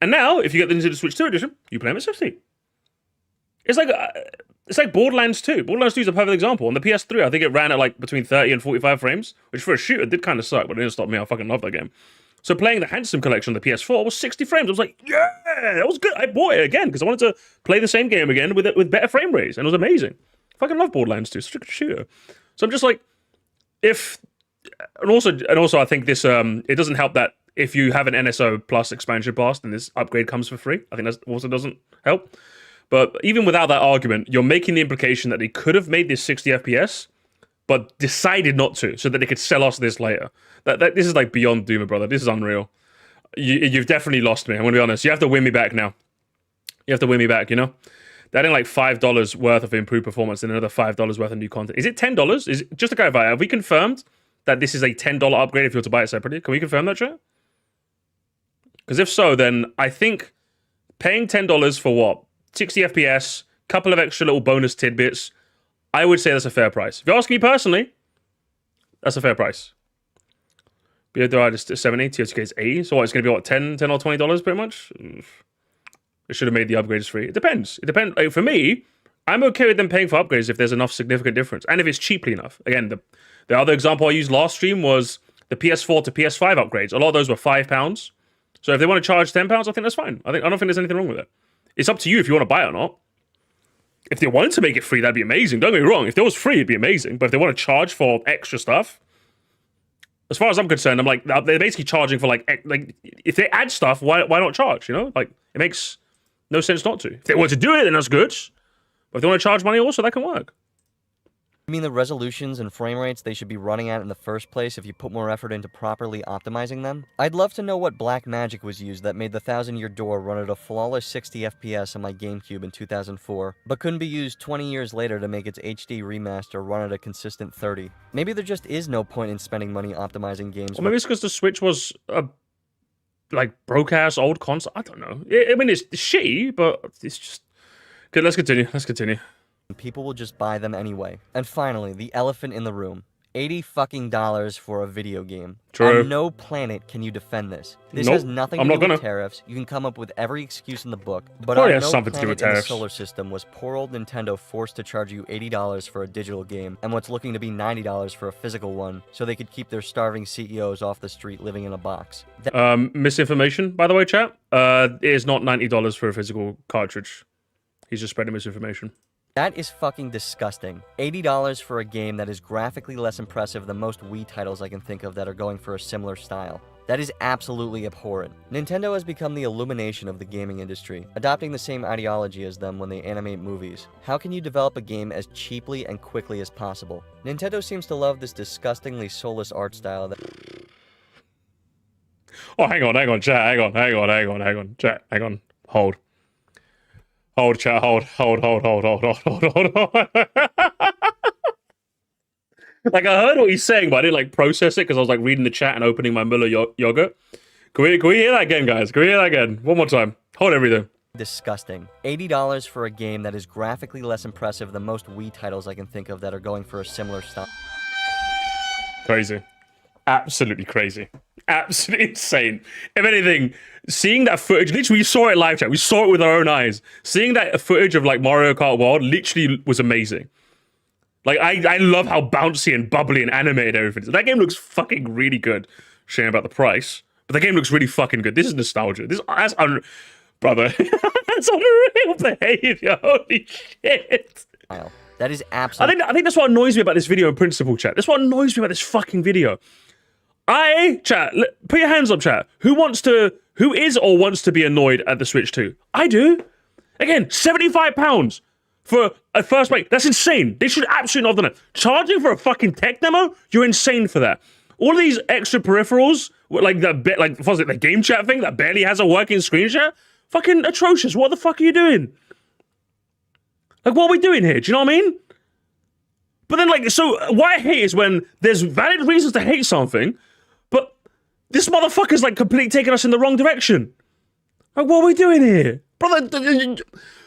And now, if you get into the Switch 2 edition, you play them at 60. It's like Borderlands 2. Borderlands 2 is a perfect example. On the PS3, I think it ran at like between 30 and 45 frames, which for a shooter did kind of suck, but it didn't stop me. I fucking love that game. So playing the Handsome Collection on the PS4 was 60 frames. I was like, yeah, that was good. I bought it again because I wanted to play the same game again with better frame rates, and it was amazing. I fucking love Borderlands 2. Such a good shooter. So I'm just like, and also I think this it doesn't help that if you have an NSO Plus expansion pass, then this upgrade comes for free. I think that also doesn't help. But even without that argument, you're making the implication that they could have made this 60 FPS, but decided not to, so that they could sell us this later. This is like beyond Doomer, brother. This is unreal. You've definitely lost me. I'm going to be honest. You have to win me back now. You have to win me back, you know? They're adding like $5 worth of improved performance and another $5 worth of new content. Is it $10? Is it, just to clarify, have we confirmed that this is a $10 upgrade if you were to buy it separately? Can we confirm that, chat? Because if so, then I think paying $10 for what? 60 FPS, couple of extra little bonus tidbits, I would say that's a fair price. If you ask me personally, that's a fair price. Beard is 70, TOTK is 80, so what, it's going to be what, $10 or $20 pretty much? They should have made the upgrades free. It depends. Like, for me, I'm okay with them paying for upgrades if there's enough significant difference, and if it's cheaply enough. Again, the other example I used last stream was the PS4 to PS5 upgrades. A lot of those were £5. So if they want to charge £10, I think that's fine. I don't think there's anything wrong with it. It's up to you if you want to buy it or not. If they wanted to make it free, that'd be amazing. Don't get me wrong. If it was free, it'd be amazing. But if they want to charge for extra stuff, as far as I'm concerned, I'm like, they're basically charging for like if they add stuff, why not charge? You know, like it makes no sense not to. If they want to do it, then that's good. But if they want to charge money, also that can work. You mean the resolutions and frame rates they should be running at in the first place if you put more effort into properly optimizing them? I'd love to know what black magic was used that made the 1000-Year Door run at a flawless 60 FPS on my GameCube in 2004, but couldn't be used 20 years later to make its HD remaster run at a consistent 30. Maybe there just is no point in spending money optimizing games. Or maybe it's because the Switch was a like broke-ass old console. I don't know. I mean, it's shitty, but it's just... Good, let's continue. People will just buy them anyway. And finally, the elephant in the room. $80 for a video game. True. On no planet can you defend this. This Nope, has nothing I'm to not do gonna. with tariffs. You can come up with every excuse in the book. But Probably on has no something to do planet with in the tariffs. solar system was poor old Nintendo forced to charge you $80 for a digital game, and what's looking to be $90 for a physical one, so they could keep their starving CEOs off the street living in a box. Misinformation, by the way, chat. It is not $90 for a physical cartridge. He's just spreading misinformation. That is fucking disgusting. $80 for a game that is graphically less impressive than most Wii titles I can think of that are going for a similar style. That is absolutely abhorrent. Nintendo has become the illumination of the gaming industry, adopting the same ideology as them when they animate movies. How can you develop a game as cheaply and quickly as possible? Nintendo seems to love this disgustingly soulless art style that... Oh, hang on, chat. Chat, hang on. Hold, chat, hold. Like, I heard what he's saying, but I didn't, like, process it because I was, like, reading the chat and opening my Muller yogurt. Can we hear that again, guys? Can we hear that again? One more time. Hold everything. Disgusting. $80 for a game that is graphically less impressive than most Wii titles I can think of that are going for a similar style. Crazy. Absolutely crazy. Absolutely insane. If anything, seeing that footage, literally we saw it live chat. We saw it with our own eyes. Seeing that footage of like Mario Kart World literally was amazing. Like I love how bouncy and bubbly and animated everything is. That game looks fucking really good. Shame about the price, but the game looks really fucking good. This is nostalgia. Brother, that's unreal behavior. Holy shit. That is absolutely... I think that's what annoys me about this video in principle, chat. That's what annoys me about this fucking video. Chat, put your hands up, chat. Who is or wants to be annoyed at the Switch 2? I do. Again, £75 for a first break. That's insane. They should absolutely not have done it. Charging for a fucking tech demo? You're insane for that. All of these extra peripherals, like the game chat thing that barely has a working screen share, fucking atrocious. What the fuck are you doing? Like, what are we doing here? Do you know what I mean? But then, like, so what I hate is when there's valid reasons to hate something, but this motherfucker's, like, completely taking us in the wrong direction. Like, what are we doing here? Brother,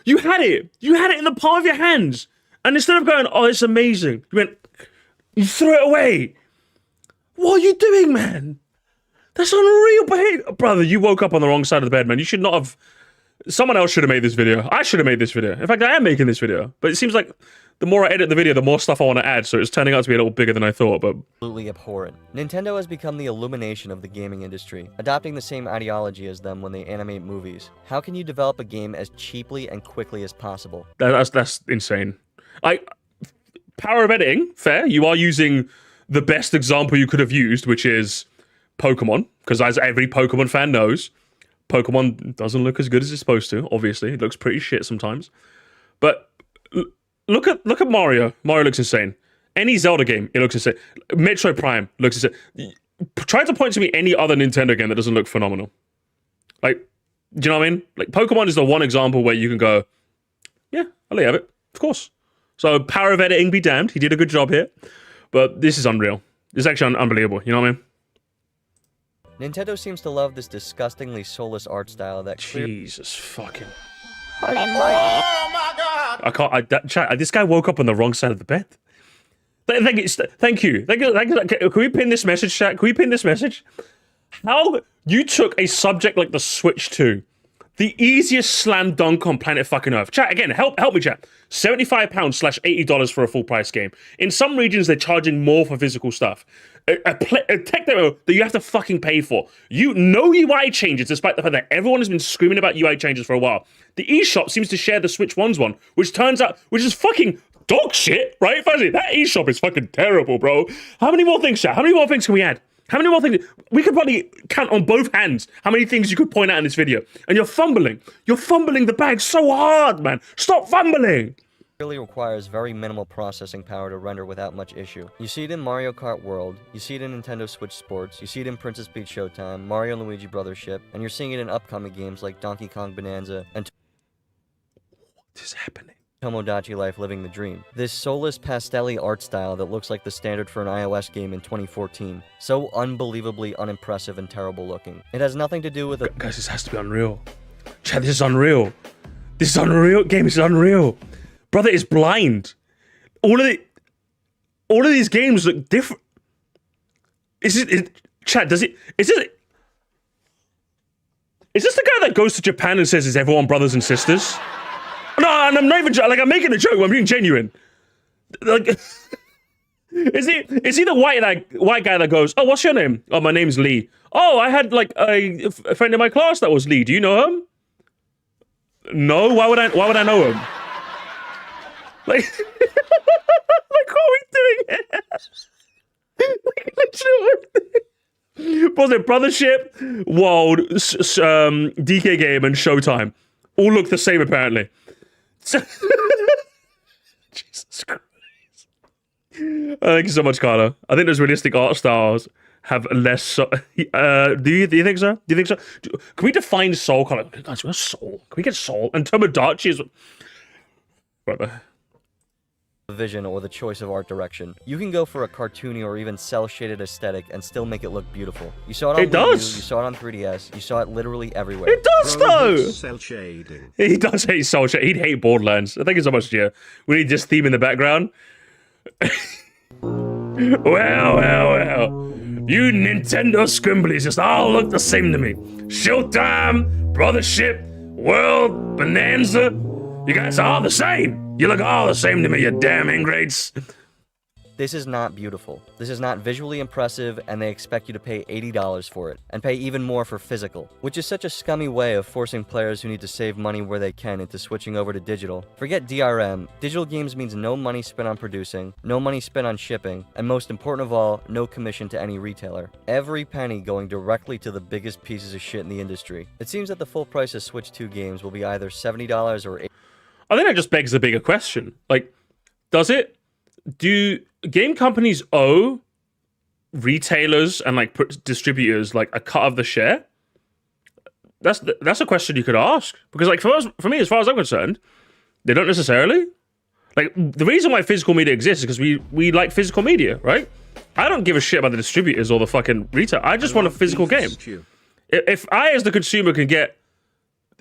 you had it. You had it in the palm of your hands. And instead of going, oh, it's amazing, you threw it away. What are you doing, man? That's unreal behavior. Brother, you woke up on the wrong side of the bed, man. You should not have... Someone else should have made this video. I should have made this video. In fact, I am making this video. But it seems like the more I edit the video, the more stuff I want to add, so it's turning out to be a little bigger than I thought, but... Absolutely abhorrent. Nintendo has become the illumination of the gaming industry, adopting the same ideology as them when they animate movies. How can you develop a game as cheaply and quickly as possible? That's insane. Power of editing, fair. You are using the best example you could have used, which is Pokemon, because as every Pokemon fan knows, Pokemon doesn't look as good as it's supposed to, obviously. It looks pretty shit sometimes. But look at Mario. Mario looks insane. Any Zelda game, it looks insane. Metroid Prime looks insane. Try to point to me any other Nintendo game that doesn't look phenomenal. Like, do you know what I mean? Like, Pokemon is the one example where you can go, yeah, I'll have it. Of course. So, power of editing be damned. He did a good job here. But this is unreal. This is actually unbelievable. You know what I mean? Nintendo seems to love this disgustingly soulless art style that Jesus fucking... Oh my god! I can't... chat, this guy woke up on the wrong side of the bed. Thank you. Can we pin this message, chat? Can we pin this message? How you took a subject like the Switch 2, the easiest slam dunk on planet fucking Earth. Chat, again, help me, chat. $75/$80 for a full price game. In some regions, they're charging more for physical stuff. A tech demo that you have to fucking pay for. No UI changes, despite the fact that everyone has been screaming about UI changes for a while. The eShop seems to share the Switch 1's one, which is fucking dog shit, right? Firstly, that eShop is fucking terrible, bro. How many more things, chat? How many more things can we add? How many more things? We could probably count on both hands how many things you could point out in this video. And you're fumbling. You're fumbling the bag so hard, man. Stop fumbling. really requires very minimal processing power to render without much issue. You see it in Mario Kart World, you see it in Nintendo Switch Sports, you see it in Princess Peach Showtime, Mario and Luigi Brothers Ship, and you're seeing it in upcoming games like Donkey Kong Bonanza and What is happening? Tomodachi Life Living the Dream. This soulless pastel-y art style that looks like the standard for an iOS game in 2014. So unbelievably unimpressive and terrible looking. It has nothing to do with it. Guys, this has to be unreal. Chad, this is unreal. This is unreal. Game is unreal. Brother is blind. All of these games look different. Chad, is this the guy that goes to Japan and says, is everyone brothers and sisters? No, and I'm not even like I'm making a joke. I'm being genuine. Like, is he the white guy that goes, oh, what's your name? Oh, my name's Lee. Oh, I had like a friend in my class that was Lee. Do you know him? No. Why would I know him? Like, like what are we doing here? Like, literally. Was it Brothership, World, DK Game, and Showtime? All look the same apparently. Jesus Christ. Thank you so much, Carla. I think those realistic art styles have less do you think so? Do you think so? Can we define soul, Carla? Guys, what's soul? Can we get soul? And Tomodachi is... Brother. Vision or the choice of art direction. You can go for a cartoony or even cel-shaded aesthetic and still make it look beautiful. You saw it on Wii U, you saw it on 3DS, you saw it literally everywhere. It does though! Cell shading. He does hate cel shading. He'd hate Borderlands. Thank you so much, Gia. We need this theme in the background. Well. You Nintendo scribblies just all look the same to me. Showtime, Brothership, World, Bonanza. You guys are all the same. You look all the same to me, you damn ingrates. This is not beautiful. This is not visually impressive, and they expect you to pay $80 for it, and pay even more for physical, which is such a scummy way of forcing players who need to save money where they can into switching over to digital. Forget DRM. Digital games means no money spent on producing, no money spent on shipping, and most important of all, no commission to any retailer. Every penny going directly to the biggest pieces of shit in the industry. It seems that the full price of Switch 2 games will be either $70 or $80. I think that just begs the bigger question. Like, do game companies owe retailers and like distributors like a cut of the share? That's a question you could ask, because like for me, as far as I'm concerned, they don't necessarily. Like, the reason why physical media exists is because we like physical media, right? I don't give a shit about the distributors or the fucking retail. I just want a physical game. If I, as the consumer, can get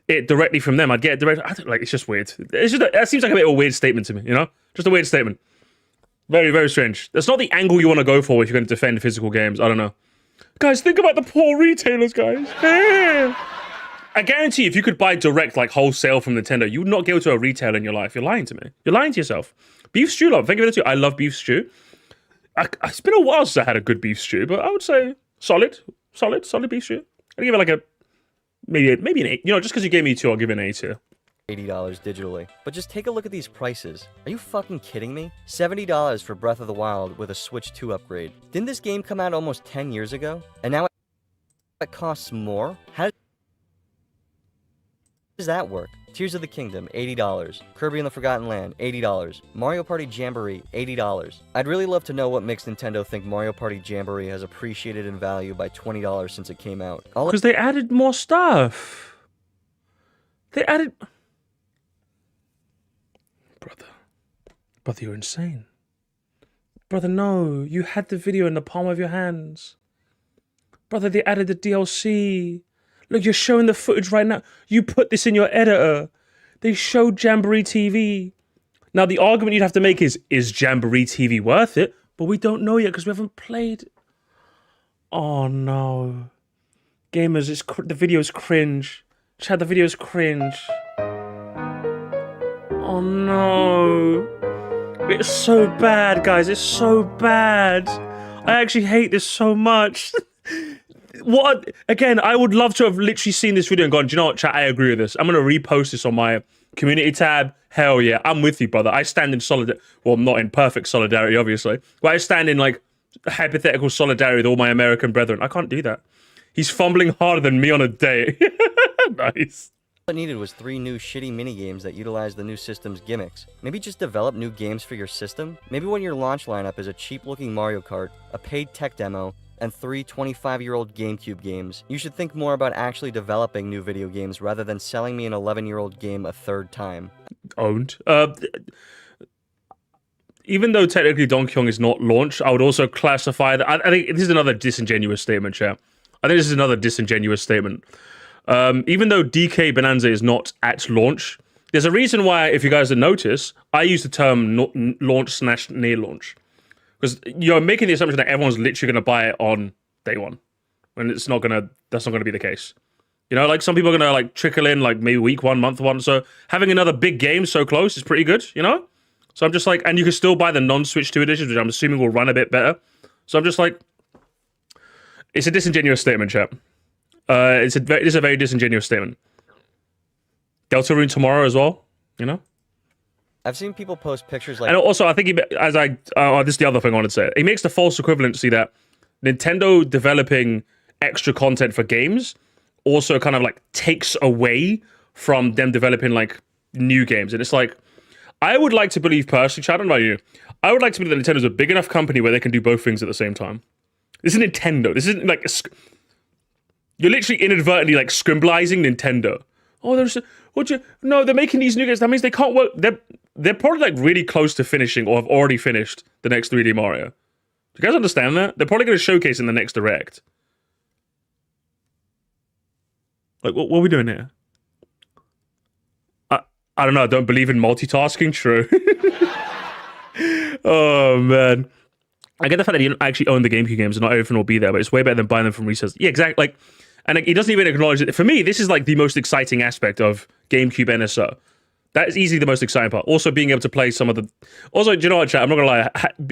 it directly from them, I'd get it directly. I don't, like, it's just weird. It's just that seems like a bit of a weird statement to me, you know? Just a weird statement. Very, very strange. That's not the angle you want to go for if you're going to defend physical games. I don't know. Guys, think about the poor retailers, guys. I guarantee if you could buy direct, like, wholesale from Nintendo, you would not go to a retailer in your life. You're lying to me. You're lying to yourself. Beef stew, love. Think of it too. I love beef stew. It's been a while since I had a good beef stew, but I would say solid beef stew. I'd give it like a, maybe an 8. You know, just because you gave me 2, I'll give it an 8 here. $80 digitally. But just take a look at these prices. Are you fucking kidding me? $70 for Breath of the Wild with a Switch 2 upgrade. Didn't this game come out almost 10 years ago? And now it costs more? How does that work? Tears of the Kingdom, $80. Kirby and the Forgotten Land, $80. Mario Party Jamboree, $80. I'd really love to know what makes Nintendo think Mario Party Jamboree has appreciated in value by $20 since it came out. Because they added more stuff. They added... Brother, you're insane. Brother, no. You had the video in the palm of your hands. Brother, they added the DLC. Look, you're showing the footage right now. You put this in your editor. They showed Jamboree TV. Now, the argument you'd have to make is Jamboree TV worth it? But we don't know yet because we haven't played. Oh, no. Gamers, the video's cringe. Chad, the video's cringe. Oh, no. It's so bad, guys. It's so bad. I actually hate this so much. What? Again, I would love to have literally seen this video and gone, do you know what, chat? I agree with this. I'm going to repost this on my community tab. Hell yeah. I'm with you, brother. I stand in solidarity. Well, not in perfect solidarity, obviously. But I stand in, like, hypothetical solidarity with all my American brethren. I can't do that. He's fumbling harder than me on a date. Nice. All it needed was 3 new shitty minigames that utilize the new system's gimmicks. Maybe just develop new games for your system? Maybe when your launch lineup is a cheap-looking Mario Kart, a paid tech demo, and 3 25-year-old GameCube games, you should think more about actually developing new video games rather than selling me an 11-year-old game a 3rd time. Owned. Even though technically Donkey Kong is not launched, I would also classify that. I think this is another disingenuous statement, chat. I think this is another disingenuous statement. Even though DK Bonanza is not at launch, there's a reason why, if you guys have noticed, I use the term launch/near launch. Because you're making the assumption that everyone's literally going to buy it on day one. When that's not going to be the case. You know, like some people are going to like trickle in like maybe week 1, month 1. So having another big game so close is pretty good, you know? So I'm just like, and you can still buy the non-Switch 2 editions, which I'm assuming will run a bit better. So I'm just like, it's a disingenuous statement, chap. It's a very disingenuous statement. Deltarune tomorrow as well, you know? I've seen people post pictures like... And also, I think this is the other thing I wanted to say. He makes the false equivalency that Nintendo developing extra content for games also kind of like takes away from them developing like new games. And it's like, I would like to believe personally, Chad, I don't know about you, I would like to believe that Nintendo's a big enough company where they can do both things at the same time. This is Nintendo. This isn't like... You're literally inadvertently like scribbling Nintendo. Oh, no, they're making these new games. That means they can't work. They're probably like really close to finishing or have already finished the next 3D Mario. Do you guys understand that? They're probably going to showcase in the next Direct. Like, what are we doing here? I don't know. I don't believe in multitasking. True. Oh, man. I get the fact that you don't actually own the GameCube games and not everything will be there, but it's way better than buying them from resellers. Yeah, exactly. Like, and he doesn't even acknowledge it. For me, this is like the most exciting aspect of GameCube NSO. That is easily the most exciting part. Also, being able to play some of the... Also, do you know what, chat? I'm not going to lie.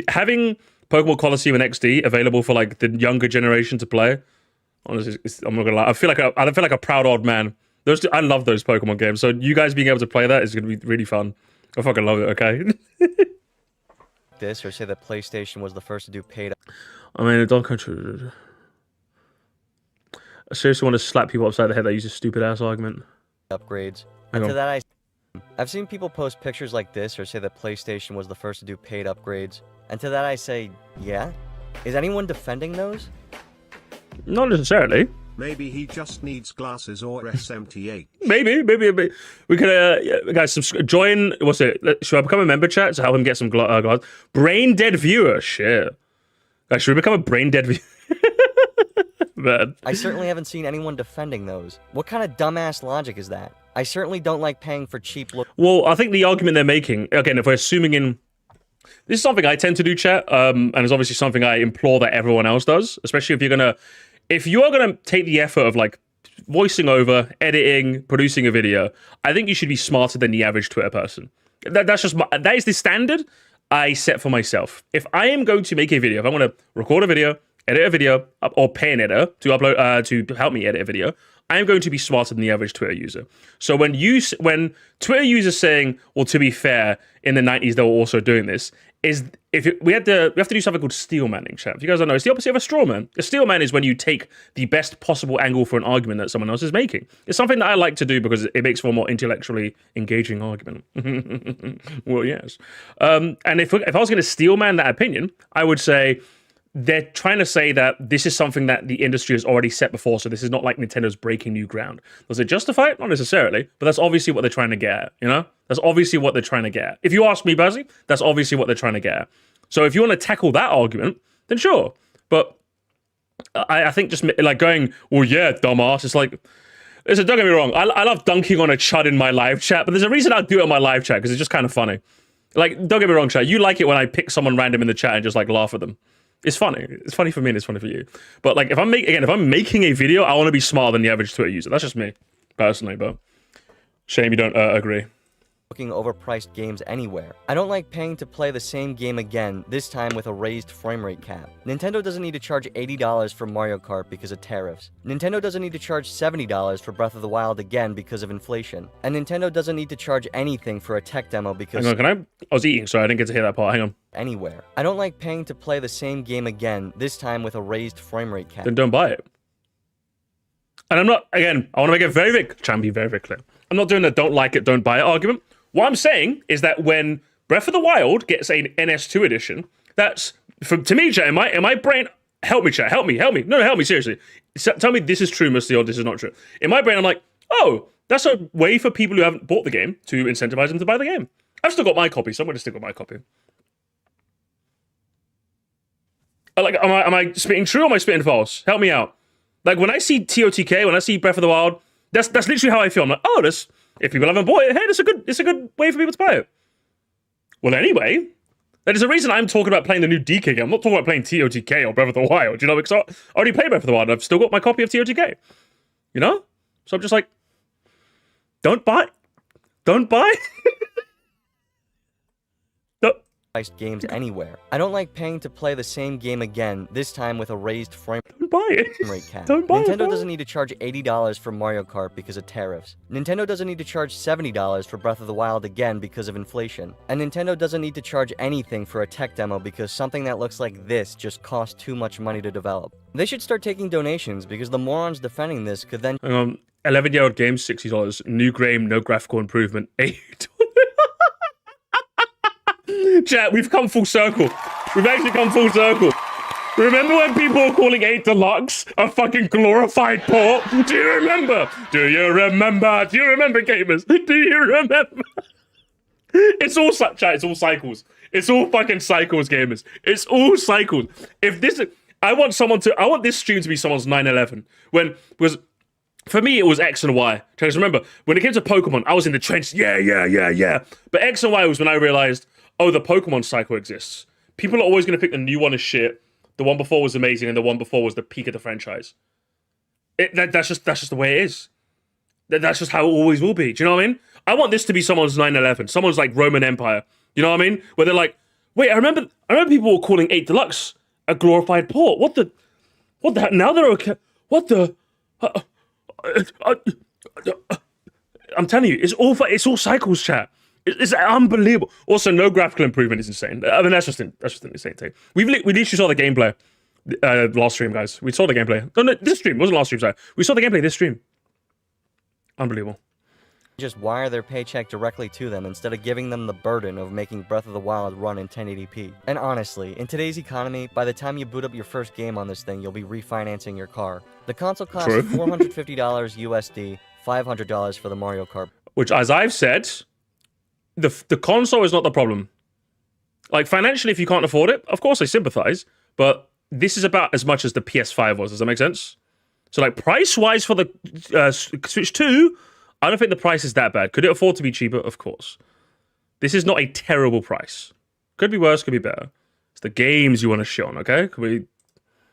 Having Pokemon Colosseum and XD available for like the younger generation to play, honestly, I'm not going to lie. I feel like a proud old man. I love those Pokemon games. So you guys being able to play that is going to be really fun. I fucking love it, okay? This or say that PlayStation was the first to do paid... I mean, don't control... I seriously want to slap people upside the head that use a stupid-ass argument. Upgrades. And to that I've seen people post pictures like this or say that PlayStation was the first to do paid upgrades. And to that I say, yeah? Is anyone defending those? Not necessarily. Maybe he just needs glasses or SMT8. Maybe we could guys join. What's it? Should I become a member chat to help him get some glasses? Brain dead viewer. Shit. Guys, should we become a brain dead viewer? Man. I certainly haven't seen anyone defending those. What kind of dumbass logic is that? I certainly don't like paying for cheap look. Well, I think the argument they're making, again, if we're assuming in, this is something I tend to do, chat, and it's obviously something I implore that everyone else does, especially if you are gonna take the effort of like voicing over, editing, producing a video, I think you should be smarter than the average Twitter person. That is the standard I set for myself. If I am going to make a video, if I want to record a video, edit a video, or pay an editor to upload to help me edit a video, I am going to be smarter than the average Twitter user. So when Twitter users saying, well, to be fair, in the 90s they were also doing this, we have to do something called steel manning, chat. If you guys don't know, it's the opposite of a straw man. A steel man is when you take the best possible angle for an argument that someone else is making. It's something that I like to do because it makes for a more intellectually engaging argument. Well, yes. And if I was going to steel man that opinion, I would say they're trying to say that this is something that the industry has already set before, so this is not like Nintendo's breaking new ground. Does it justify it? Not necessarily, but that's obviously what they're trying to get at, you know? That's obviously what they're trying to get at. If you ask me, Bazzy, that's obviously what they're trying to get at. So if you want to tackle that argument, then sure. But I think just like going, well, yeah, dumbass, it's like, listen, don't get me wrong, I love dunking on a chud in my live chat, but there's a reason I do it in my live chat, because it's just kind of funny. Like, don't get me wrong, chat, you like it when I pick someone random in the chat and just like laugh at them. It's funny. It's funny for me and it's funny for you. But like, if I'm making a video, I want to be smarter than the average Twitter user. That's just me, personally. But shame you don't agree. Looking overpriced games anywhere. I don't like paying to play the same game again, this time with a raised frame rate cap. Nintendo doesn't need to charge $80 for Mario Kart because of tariffs. Nintendo doesn't need to charge $70 for Breath of the Wild again because of inflation. And Nintendo doesn't need to charge anything for a tech demo because... Hang on, I was eating, so I didn't get to hear that part. Hang on. Anywhere. I don't like paying to play the same game again, this time with a raised frame rate cap. Then don't buy it. And I'm not, again, I want to make it try and be very, very clear. I'm not doing the don't like it, don't buy it argument. What I'm saying is that when Breath of the Wild gets an NS2 edition, that's, to me, chat, in my brain, help me, chat, help me. No, help me, seriously. Tell me this is true, Moresty, or this is not true. In my brain, I'm like, oh, that's a way for people who haven't bought the game to incentivize them to buy the game. I've still got my copy, so I'm going to stick with my copy. Like, am I spitting true or am I spitting false? Help me out. Like, when I see TOTK, when I see Breath of the Wild, that's literally how I feel. I'm like, oh, if people haven't bought it, hey, it's a good way for people to buy it. Well, anyway, there's a reason I'm talking about playing the new DK game. I'm not talking about playing TOTK or Breath of the Wild, you know, because I already played Breath of the Wild. I've still got my copy of TOTK, you know? So I'm just like, don't buy. Don't buy. Games anywhere. I don't like paying to play the same game again, this time with a raised frame rate cap. Nintendo doesn't need to charge $80 for Mario Kart because of tariffs. Nintendo doesn't need to charge $70 for Breath of the Wild again because of inflation. And Nintendo doesn't need to charge anything for a tech demo because something that looks like this just costs too much money to develop. They should start taking donations because the morons defending this could then... 11-year-old game, $60. New game, no graphical improvement, $8. Chat, we've come full circle. We've actually come full circle. Remember when people were calling 8 Deluxe a fucking glorified port? Do you remember? Do you remember? Do you remember, gamers? Do you remember? It's all chat. It's all cycles. It's all fucking cycles, gamers. It's all cycles. If this, I want this stream to be someone's 9/11. Because for me, it was X and Y. Because remember, when it came to Pokemon, I was in the trench. Yeah. But X and Y was when I realized, oh, the Pokemon cycle exists. People are always going to pick the new one as shit. The one before was amazing, and the one before was the peak of the franchise. That's just the way it is. That's just how it always will be. Do you know what I mean? I want this to be someone's 9/11, someone's like Roman Empire. You know what I mean? Where they're like, wait, I remember people were calling 8 Deluxe a glorified port. What the? Now they're okay. What the? I'm telling you, it's all cycles, chat. It's unbelievable. Also, no graphical improvement is insane. I mean, that's just an insane thing. We literally saw the gameplay last stream, guys. We saw the gameplay. No, this stream. It wasn't last stream, sorry. We saw the gameplay this stream. Unbelievable. just wire their paycheck directly to them instead of giving them the burden of making Breath of the Wild run in 1080p. And honestly, in today's economy, by the time you boot up your first game on this thing, you'll be refinancing your car. The console costs $450 USD, $500 for the Mario Kart. Which, as I've said, the console is not the problem. Like, financially, if you can't afford it, of course I sympathize, but this is about as much as the PS5 was. Does that make sense? So, like, price-wise for the Switch 2, I don't think the price is that bad. Could it afford to be cheaper? Of course. This is not a terrible price. Could be worse, could be better. It's the games you want to shit on, okay? Could we...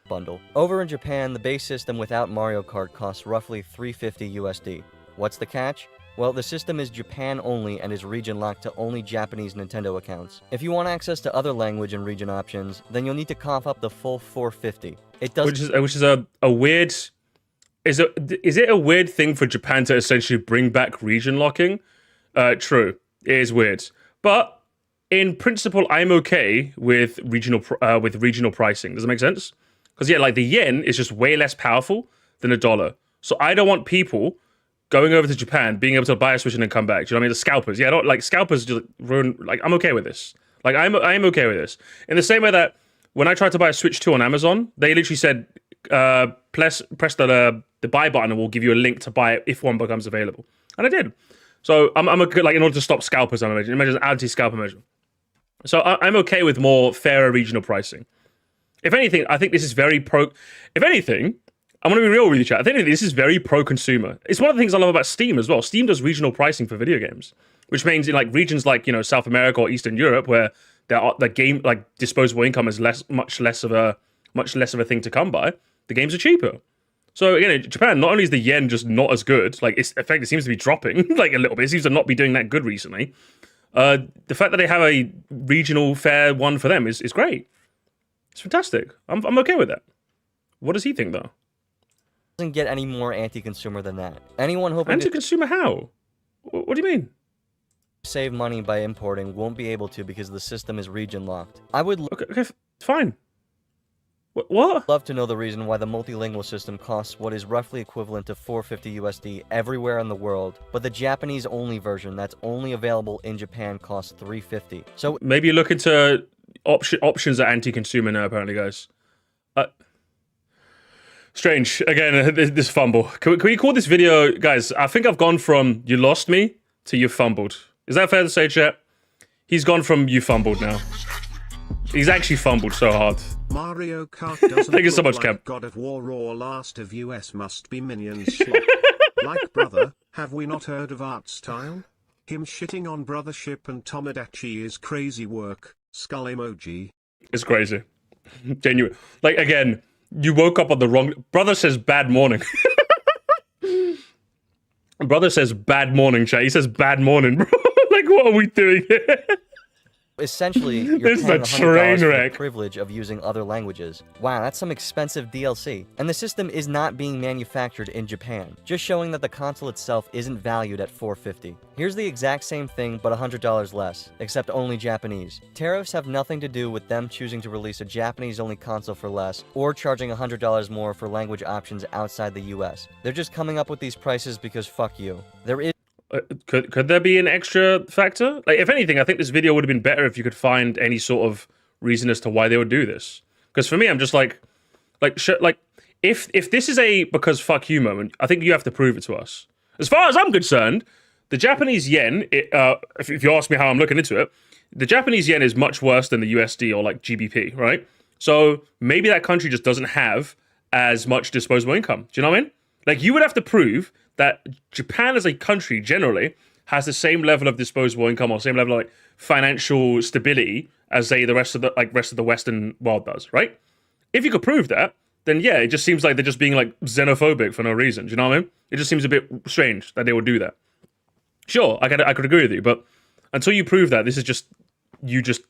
Bundle. Over in Japan, the base system without Mario Kart costs roughly $350 USD. What's the catch? Well, the system is Japan only and is region locked to only Japanese Nintendo accounts. If you want access to other language and region options, then you'll need to cough up the full $450. It does, which is a weird. Is it a weird thing for Japan to essentially bring back region locking? True, it is weird, but in principle, I'm okay with regional pricing. Does that make sense? Because yeah, like the yen is just way less powerful than a dollar, so I don't want people going over to Japan, being able to buy a Switch and then come back. Do you know what I mean? The scalpers. Yeah, I don't like scalpers just ruin, like, I'm okay with this. Like, I'm okay with this. In the same way that when I tried to buy a Switch 2 on Amazon, they literally said, press the buy button and we'll give you a link to buy it if one becomes available. And I did. So I'm like, in order to stop scalpers, imagine an anti-scalper measure. So I'm okay with more fairer regional pricing. If anything, I think this is very if anything, I'm going to be real with you, chat. I think this is very pro-consumer. It's one of the things I love about Steam as well. Steam does regional pricing for video games, which means in like regions like, you know, South America or Eastern Europe, where the game, like, disposable income is much less of a thing to come by, the games are cheaper. So again, in Japan, not only is the yen just not as good, like, in fact, it seems to be dropping like a little bit. It seems to not be doing that good recently. The fact that they have a regional fair one for them is great. It's fantastic. I'm okay with that. What does he think though? Doesn't get any more anti-consumer than that. Anyone hoping anti-consumer how? What do you mean? to save money by importing won't be able to because the system is region locked. I would okay, fine. What? Love to know the reason why the multilingual system costs what is roughly equivalent to $450 USD everywhere in the world, but the Japanese only version that's only available in Japan costs $350. So maybe look into options are anti-consumer now, apparently, guys. Strange. Again, this fumble. Can we call this video, guys? I think I've gone from you lost me to you fumbled. Is that fair to say, chat? He's gone from you fumbled now. He's actually fumbled so hard. Mario Kart doesn't Thank you so look much, like Cam. God of War or Last of Us must be Minions slop. Like brother, have we not heard of art style? Him shitting on brothership and Tomodachi is crazy work. Skull emoji. It's crazy. Genuine. Like, again, you woke up on the wrong... Brother says bad morning. Brother says bad morning, chat. He says bad morning, bro. Like, what are we doing here? essentially, you're This is paying a $100 train for wreck. the privilege of using other languages. Wow, that's some expensive DLC. And the system is not being manufactured in Japan, just showing that the console itself isn't valued at $450. Here's the exact same thing, but $100 less, except only Japanese. Tariffs have nothing to do with them choosing to release a Japanese-only console for less, or charging $100 more for language options outside the US. They're just coming up with these prices because fuck you. There is Could there be an extra factor? Like, if anything, I think this video would have been better if you could find any sort of reason as to why they would do this. Because for me, I'm just like, if this is a because fuck you moment, I think you have to prove it to us. As far as I'm concerned, the Japanese yen, if you ask me how I'm looking into it, the Japanese yen is much worse than the USD or like GBP, right? So maybe that country just doesn't have as much disposable income. Do you know what I mean? Like, you would have to prove that Japan as a country generally has the same level of disposable income or same level of like financial stability as say the rest of the Western world does, right? If you could prove that, then yeah, it just seems like they're just being like xenophobic for no reason. Do you know what I mean? It just seems a bit strange that they would do that. Sure, I could agree with you, but until you prove that, this is just you just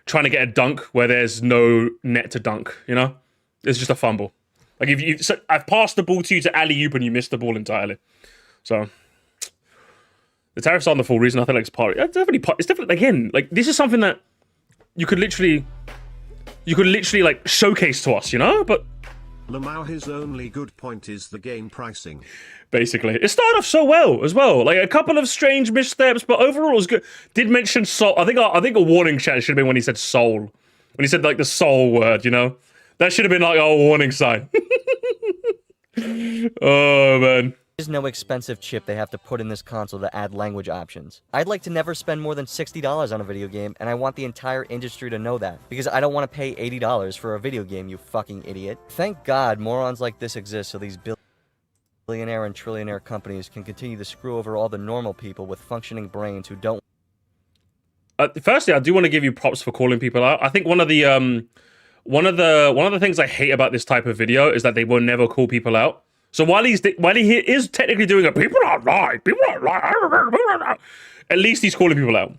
trying to get a dunk where there's no net to dunk. You know, it's just a fumble. Like, I've passed the ball to you to alley-oop and you missed the ball entirely. So, the tariffs aren't the full reason. I think like it's definitely, again, like, this is something that you could literally like showcase to us, you know? But Lamau, his only good point is the game pricing. Basically, it started off so well as well. Like a couple of strange missteps, but overall it was good. Did mention soul. I think a warning shot should have been when he said soul. When he said like the soul word, you know, that should have been like a warning sign. Oh man. There's no expensive chip they have to put in this console to add language options. I'd like to never spend more than $60 on a video game, and I want the entire industry to know that, because I don't want to pay $80 for a video game, you fucking idiot. Thank God morons like this exist so these billionaire and trillionaire companies can continue to screw over all the normal people with functioning brains who don't. Firstly, I do want to give you props for calling people out. I think one of the things I hate about this type of video is that they will never call people out. So while he is technically doing a people are right, at least he's calling people out.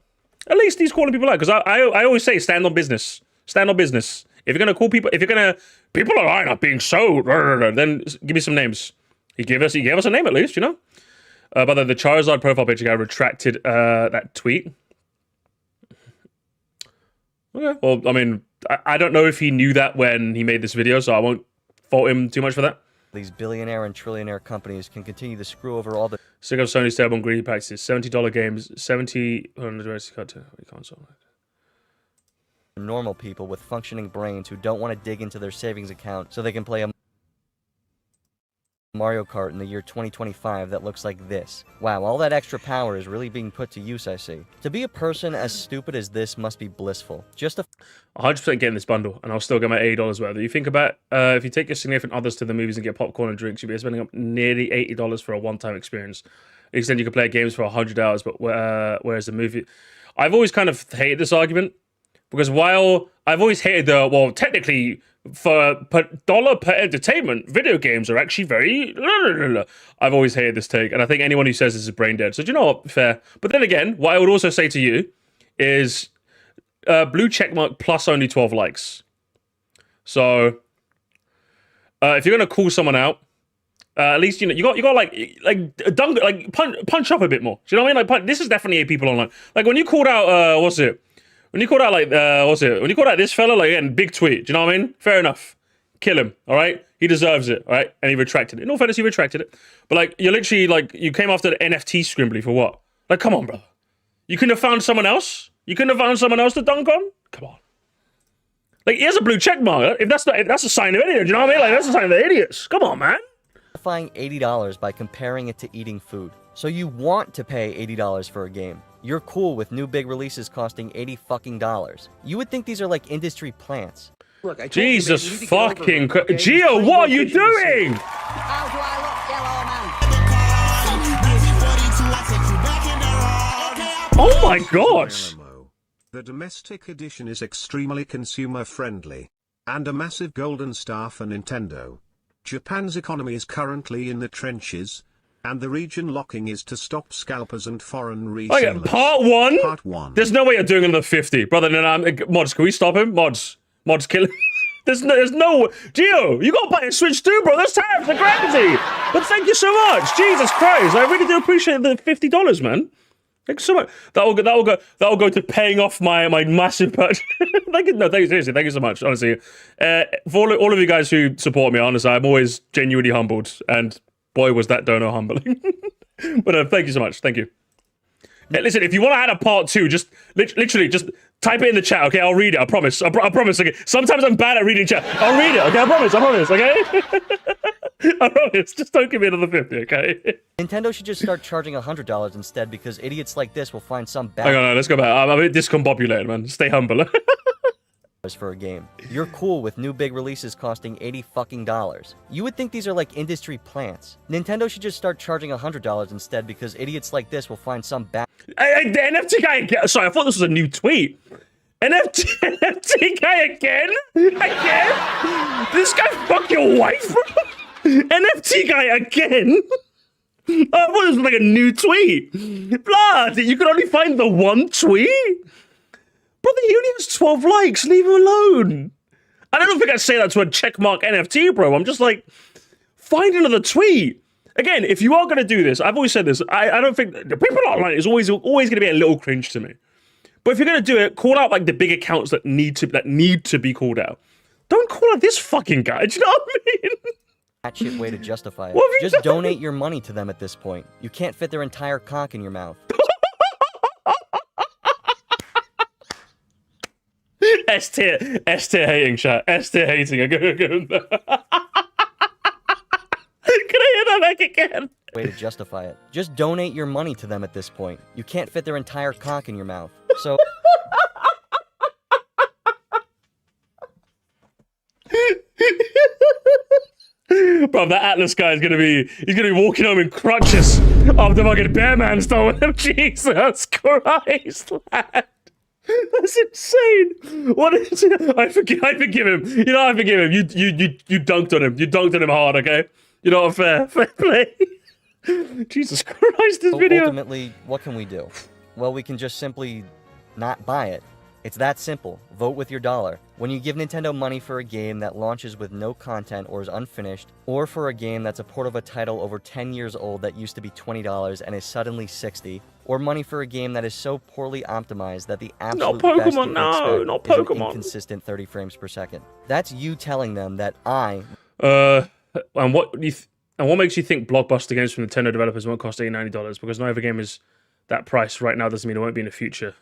At least he's calling people out, because I always say stand on business. Stand on business. If you're gonna call people, people are right, not being so, then give me some names. He gave us a name at least, you know. By the Charizard profile picture guy retracted that tweet. Okay, well, I mean, I don't know if he knew that when he made this video, so I won't fault him too much for that. These billionaire and trillionaire companies can continue to screw over all the Sick of Sony's terrible and greedy practices. $70 games, 70 on the console. normal people with functioning brains who don't want to dig into their savings account so they can play a Mario Kart in the year 2025 that looks like this. Wow, all that extra power is really being put to use, I see. To be a person as stupid as this must be blissful. Just a 100% getting this bundle, and I'll still get my $80 worth. You think about if you take your significant others to the movies and get popcorn and drinks, you'll be spending up nearly $80 for a one-time experience. Extend you can play games for 100 hours, but whereas the movie... I've always kind of hated this argument, because while I've always hated the, well, technically, for dollar per entertainment, video games are actually very... I've always hated this take, and I think anyone who says this is brain dead. So do you know what? Fair. But then again, what I would also say to you is blue checkmark plus only 12 likes. So if you're going to call someone out, at least, you know, you got like punch up a bit more. Do you know what I mean? Like, this is definitely a people online. Like when you called out, when you called out when you called out this fella, like, again, big tweet. Do you know what I mean? Fair enough. Kill him. All right. He deserves it. All right. And he retracted it. In all fairness, he retracted it. But like, you're literally like, you came after the NFT scrimbly for what? Like, come on, brother. You couldn't have found someone else. You couldn't have found someone else to dunk on. Come on. Like, here's a blue check mark. If that's a sign of idiot. Do you know what I mean? Like, that's a sign of the idiots. Come on, man. $80 by comparing it to eating food. So you want to pay $80 for a game. You're cool with new big releases costing $80 You would think these are like industry plants. Look, I told Jesus you, man, you fucking okay? Gio, what are you doing? How do I Oh my gosh. The domestic edition is extremely consumer friendly. And a massive golden star for Nintendo. Japan's economy is currently in the trenches, and the region locking is to stop scalpers and foreign resellers. Okay, part one? Part one. There's no way you're doing another 50. Brother, no, Mods, can we stop him? Mods, kill him. There's no... Gio, you got to buy a Switch too, bro. Those tariffs are crazy. But thank you so much. Jesus Christ. I really do appreciate the $50, man. Thanks so much. That'll go to paying off my massive purchase. Thank you. No, thank you, seriously. Thank you so much. Honestly, for all of you guys who support me, honestly, I'm always genuinely humbled. And boy, was that dono humbling. But thank you so much. Thank you. Listen, if you want to add a part two, just literally just type it in the chat. Okay, I'll read it. I promise. I promise. Okay. Sometimes I'm bad at reading chat. I'll read it. Okay, I promise. Okay. I promise. Just don't give me another 50. Okay. Nintendo should just start charging $100 instead, because idiots like this will find some bad. Hang on, let's go back. I'm a bit discombobulated, man. Stay humble. For a game. You're cool with new big releases costing $80 You would think these are like industry plants. Nintendo should just start charging $100 instead, because idiots like this will find some bad. The NFT guy again. Sorry, I thought this was a new tweet. NFT guy again? Again? This guy fuck your wife? NFT guy again? I thought this was like a new tweet. Blood, you can only find the one tweet? Brother, he only has 12 likes. Leave him alone. I don't think I'd say that to a checkmark NFT, bro. I'm just like, find another tweet. Again, if you are going to do this, I've always said this. I don't think the people online is always going to be a little cringe to me. But if you're going to do it, call out like the big accounts that need to be called out. Don't call out this fucking guy. Do you know what I mean? That shit way to justify it. What have you Just done? donate your money to them at this point. You can't fit their entire cock in your mouth. S tier hating, chat. S tier hating. Can I hear that back again? Way to justify it. Just donate your money to them at this point. You can't fit their entire cock in your mouth. So Bro, that Atlas guy is he's gonna be walking home in crutches after fucking Bearman stole him. Jesus Christ, lad. That's insane. What is it? I forgive him. You know, I forgive him. You dunked on him. You dunked on him hard, okay? You're not fair play. Jesus Christ, this video. ultimately, what can we do? Well, we can just simply not buy it. It's that simple. Vote with your dollar. When you give Nintendo money for a game that launches with no content or is unfinished, or for a game that's a port of a title over 10 years old that used to be $20 and is suddenly $60, or money for a game that is so poorly optimized that the absolute best you Pokemon, can no, expect not is an Pokemon. inconsistent 30 frames per second. That's you telling them that And what makes you think blockbuster games from Nintendo developers won't cost $80-$90? Because not every game is that price right now doesn't mean it won't be in the future.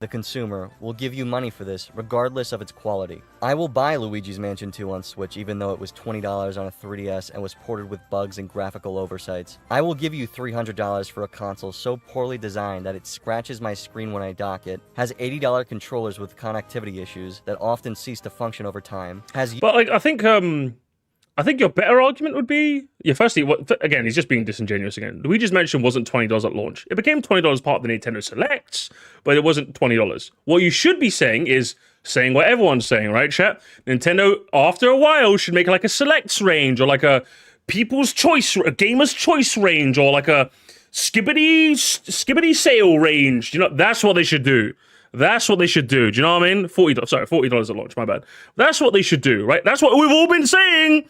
the consumer, will give you money for this, regardless of its quality. I will buy Luigi's Mansion 2 on Switch even though it was $20 on a 3DS and was ported with bugs and graphical oversights. I will give you $300 for a console so poorly designed that it scratches my screen when I dock it, has $80 controllers with connectivity issues that often cease to function over time, has... But, like, I think your better argument would be... Yeah, firstly, again, he's just being disingenuous again. Luigi's Mansion wasn't $20 at launch. It became $20 part of the Nintendo Selects, but it wasn't $20. What you should be saying is saying what everyone's saying, right, chat? Nintendo, after a while, should make like a Selects range, or like a People's Choice, a Gamer's Choice range, or like a Skibbity Sale range. You know, that's what they should do. That's what they should do. Do you know what I mean? $40 at launch, my bad. That's what they should do, right? That's what we've all been saying.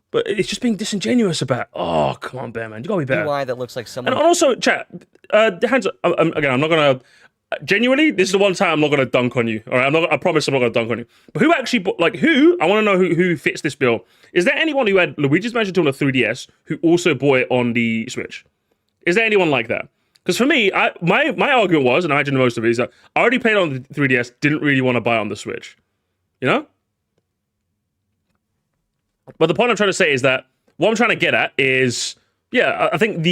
But it's just being disingenuous about. Oh, come on, Bear Man, you gotta be better. UI that looks like someone... And also, chat. Hands up. Again, I'm not gonna. Genuinely, this is the one time I'm not gonna dunk on you. All right, I promise I'm not gonna dunk on you. But who actually, who? I want to know who fits this bill. Is there anyone who had Luigi's Mansion 2 on the 3DS who also bought it on the Switch? Is there anyone like that? Because for me, my argument was, and I imagine most of it, is that I already played it on the 3DS, didn't really want to buy it on the Switch. You know? But the point I'm trying to say is that what I'm trying to get at is, yeah, I think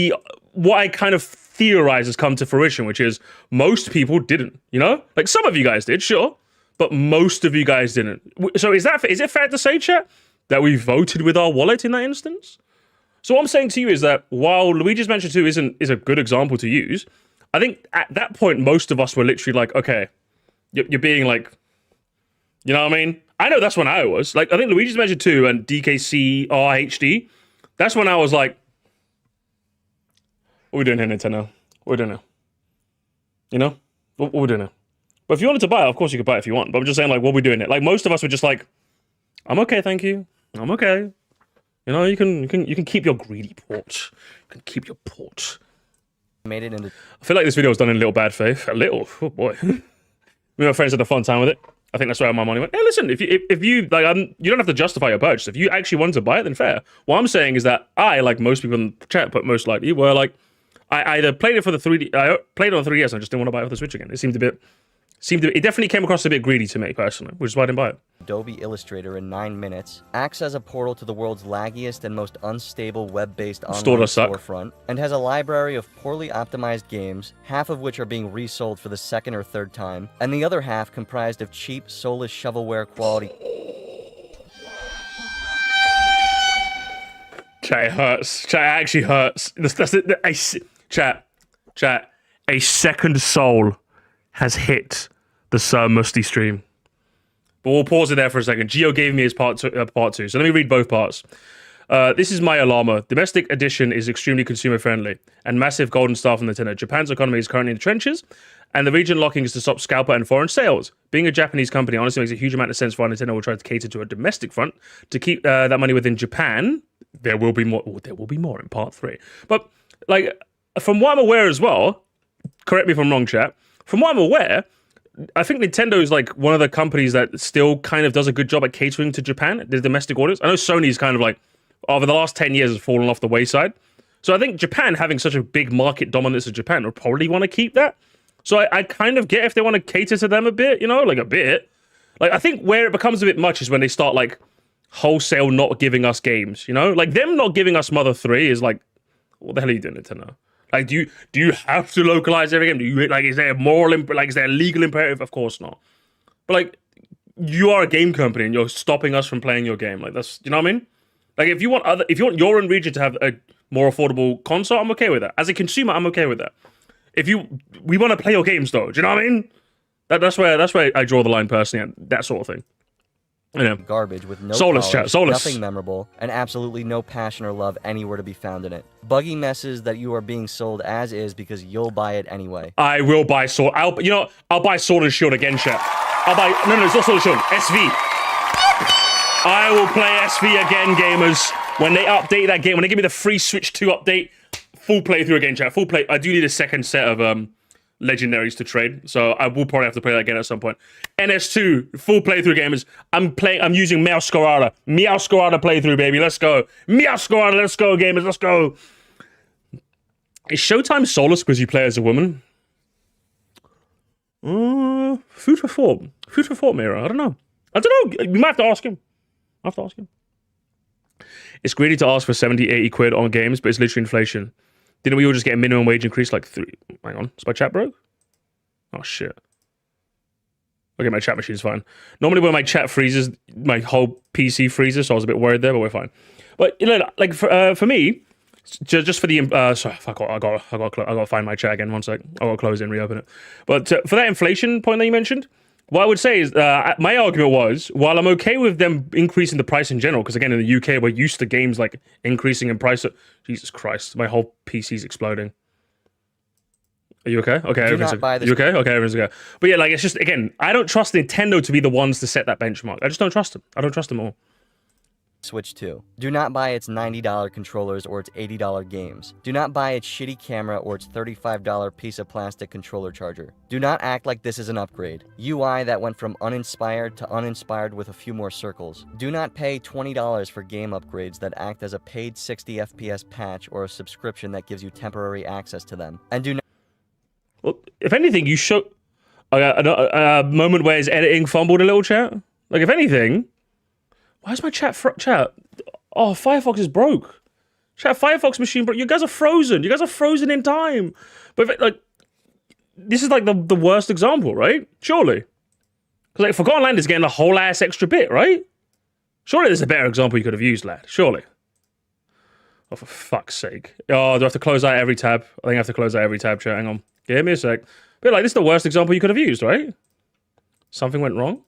what I kind of theorize has come to fruition, which is most people didn't, you know? Like, some of you guys did, sure, but most of you guys didn't. So is it fair to say, chat, that we voted with our wallet in that instance? So what I'm saying to you is that while Luigi's Mansion 2 is a good example to use, I think at that point, most of us were literally like, okay, you're being like, you know what I mean? I know that's when I was. Like, I think Luigi's Mansion 2 and DKC RHD, that's when I was like, what are we doing here, Nintendo? What are we doing now? You know? What are we doing now? But if you wanted to buy it, of course you could buy it if you want. But I'm just saying, like, what are we doing it? Like, most of us were just like, I'm okay, thank you. I'm okay. You know, you can keep your greedy port. You can keep your port. made it into... I feel like this video was done in a little bad faith. A little? Oh, boy. Me and my friends had a fun time with it. I think that's where my money went. Hey, listen, if you like, you don't have to justify your purchase. If you actually want to buy it, then fair. What I'm saying is that I, like most people in the chat, but most likely, were like, I either played it for the 3D, I played it on 3DS, and I just didn't want to buy it for the Switch again. It it definitely came across a bit greedy to me personally, which is why I didn't buy it. Adobe Illustrator in 9 minutes, acts as a portal to the world's laggiest and most unstable web-based online storefront, and has a library of poorly optimized games, half of which are being resold for the second or third time, and the other half comprised of cheap, soulless shovelware quality. Chat, it hurts. Chat, it actually hurts. Chat, a second soul has hit the Sir Musty stream. But we'll pause it there for a second. Gio gave me his part two, so let me read both parts. This is my alarmer. Domestic edition is extremely consumer-friendly, and massive golden star from Nintendo. Japan's economy is currently in the trenches, and the region locking is to stop scalper and foreign sales. Being a Japanese company honestly makes a huge amount of sense for why Nintendo will try to cater to a domestic front to keep that money within Japan. There will be more. There will be more in part 3. But, like, from what I'm aware as well, correct me if I'm wrong, chat, from what I'm aware, I think Nintendo is like one of the companies that still kind of does a good job at catering to Japan, the domestic audience. I know Sony's kind of like over the last 10 years has fallen off the wayside. So I think Japan having such a big market dominance of Japan would probably want to keep that. So I kind of get if they want to cater to them a bit, you know, like a bit. Like I think where it becomes a bit much is when they start like wholesale not giving us games, you know? Like them not giving us Mother 3 is like, what the hell are you doing, Nintendo? Like, do you have to localize every game? Do you like? Is there a moral? Is there a legal imperative? Of course not. But like, you are a game company and you're stopping us from playing your game. Like that's, you know what I mean? Like if you want your own region to have a more affordable console, I'm okay with that. As a consumer, I'm okay with that. We want to play your games though. Do you know what I mean? That's where I draw the line personally, and that sort of thing. You know, garbage with no soulless polish, chat, soulless. nothing memorable, and absolutely no passion or love anywhere to be found in it. Buggy messes that you are being sold as is because you'll buy it anyway. I will buy Sword. I'll buy Sword and Shield again, chat. No, it's not Sword and Shield. SV. I will play SV again, gamers. When they update that game, when they give me the free Switch 2 update, full playthrough again, chat. Full play. I do need a second set of legendaries to trade, so I will probably have to play that again at some point. NS2 full playthrough, gamers. I'm using Meowscarada playthrough, baby. Let's go, Meowscarada. Let's go, gamers. Let's go. Is Showtime soulless because you play as a woman? Food for thought, Mira. I don't know. We might have to ask him. It's greedy to ask for 70, 80 quid on games, but it's literally inflation. Didn't we all just get a minimum wage increase like 3? Hang on, is my chat broke? Oh shit. Okay, my chat machine's fine. Normally when my chat freezes, my whole PC freezes, so I was a bit worried there, but we're fine. But you know, like for me, just for the sorry, fuck, I gotta find my chat again. 1 sec. I gotta close it and reopen it. But for that inflation point that you mentioned, what I would say is my argument was, while I'm okay with them increasing the price in general, because again in the UK we're used to games like increasing in price. Jesus Christ, my whole PC's exploding. Are you okay? Okay, everything's okay. You okay? Okay, everything's okay. But yeah, like it's just again, I don't trust Nintendo to be the ones to set that benchmark. I just don't trust them. I don't trust them all. Switch 2. Do not buy its $90 controllers or its $80 games. Do not buy its shitty camera or its $35 piece of plastic controller charger. Do not act like this is an upgrade. UI that went from uninspired to uninspired with a few more circles. Do not pay $20 for game upgrades that act as a paid 60 FPS patch or a subscription that gives you temporary access to them. And do not... Well, if anything, you show a moment where his editing fumbled a little, chat. Like if anything... Why is my chat? Oh, Firefox is broke. Chat, Firefox machine broke. You guys are frozen. You guys are frozen in time. But like, this is like the worst example, right? Surely, because like Forgotten Land is getting a whole ass extra bit, right? Surely there's a better example you could have used, lad. Surely. Oh, for fuck's sake. Oh, do I have to close out every tab? I think I have to close out every tab, chat. Hang on. Give me a sec. But like, this is the worst example you could have used, right? Something went wrong.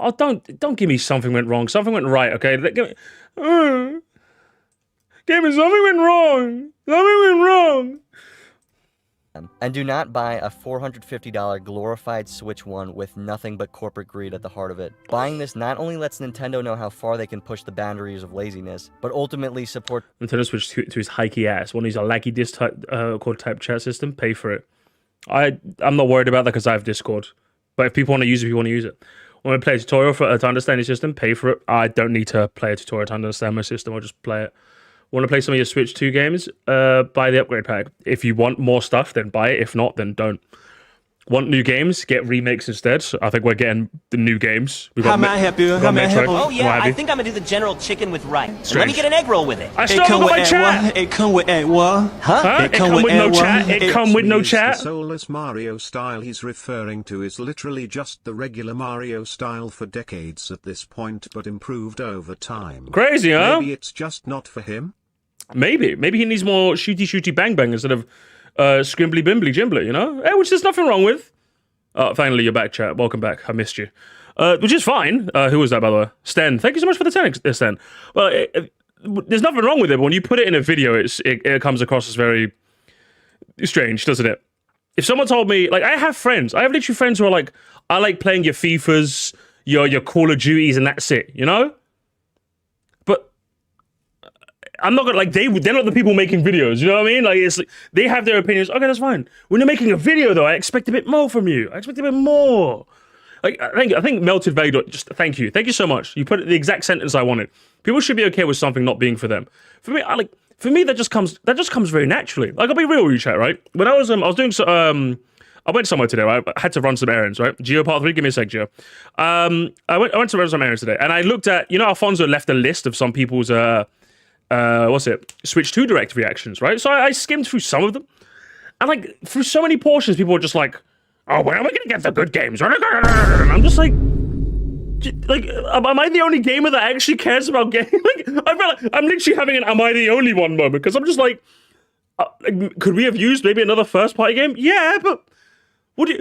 Oh, don't give me something went wrong. Something went right, okay? Give me something went wrong. Something went wrong. And do not buy a $450 glorified Switch 1 with nothing but corporate greed at the heart of it. Buying this not only lets Nintendo know how far they can push the boundaries of laziness, but ultimately support Nintendo Switch to his hikey ass. Want to use a laggy Discord type chat system? Pay for it. I'm not worried about that because I have Discord. But if people want to use it, people want to use it. Want to play a tutorial to understand your system? Pay for it. I don't need to play a tutorial to understand my system. I'll just play it. Want to play some of your Switch 2 games? Buy the upgrade pack. If you want more stuff, then buy it. If not, then don't. Want new games? Get remakes instead. So I think we're getting the new games. How may I help you? How may I help you? Oh yeah, I think I'm gonna do the general chicken with rice. Let me get an egg roll with it. I still haven't got my chat. It come with egg what? Huh? It come with no chat. It come with no chat. The soulless Mario style he's referring to is literally just the regular Mario style for decades at this point, but improved over time. Crazy, huh? Maybe it's just not for him. Maybe he needs more shooty bang bang instead of scrimbly bimbly jimbly, you know? Which there's nothing wrong with. Finally, you're back, chat. Welcome back. I missed you. Which is fine. Who was that, by the way? Sten. Thank you so much for the 10, Sten. Well, there's nothing wrong with it, but when you put it in a video, it comes across as very strange, doesn't it? If someone told me, like, I have literally friends who are like, I like playing your FIFAs, your Call of Duties, and that's it, you know? But I'm not gonna like they're not the people making videos. You know what I mean? Like it's like, they have their opinions. Okay, that's fine. When you're making a video though, I expect a bit more from you. I expect a bit more. Like I think Melted Vague. Just thank you so much. You put the exact sentence I wanted. People should be okay with something not being for them. For me, for me that just comes very naturally. Like I'll be real with you, chat. Right? When I was doing I went somewhere today, right? I had to run some errands, right? Geo part 3, give me a sec, Geo. I went to run some errands today, and I looked at, Alfonso left a list of some people's, Switch 2 Direct reactions, right? So I skimmed through some of them, and like, through so many portions, people were just like, oh, when are we gonna get the good games? And I'm just like, am I the only gamer that actually cares about games? Like, I feel like I'm literally having an am I the only one moment, because I'm just like, could we have used maybe another first-party game? Yeah, but what do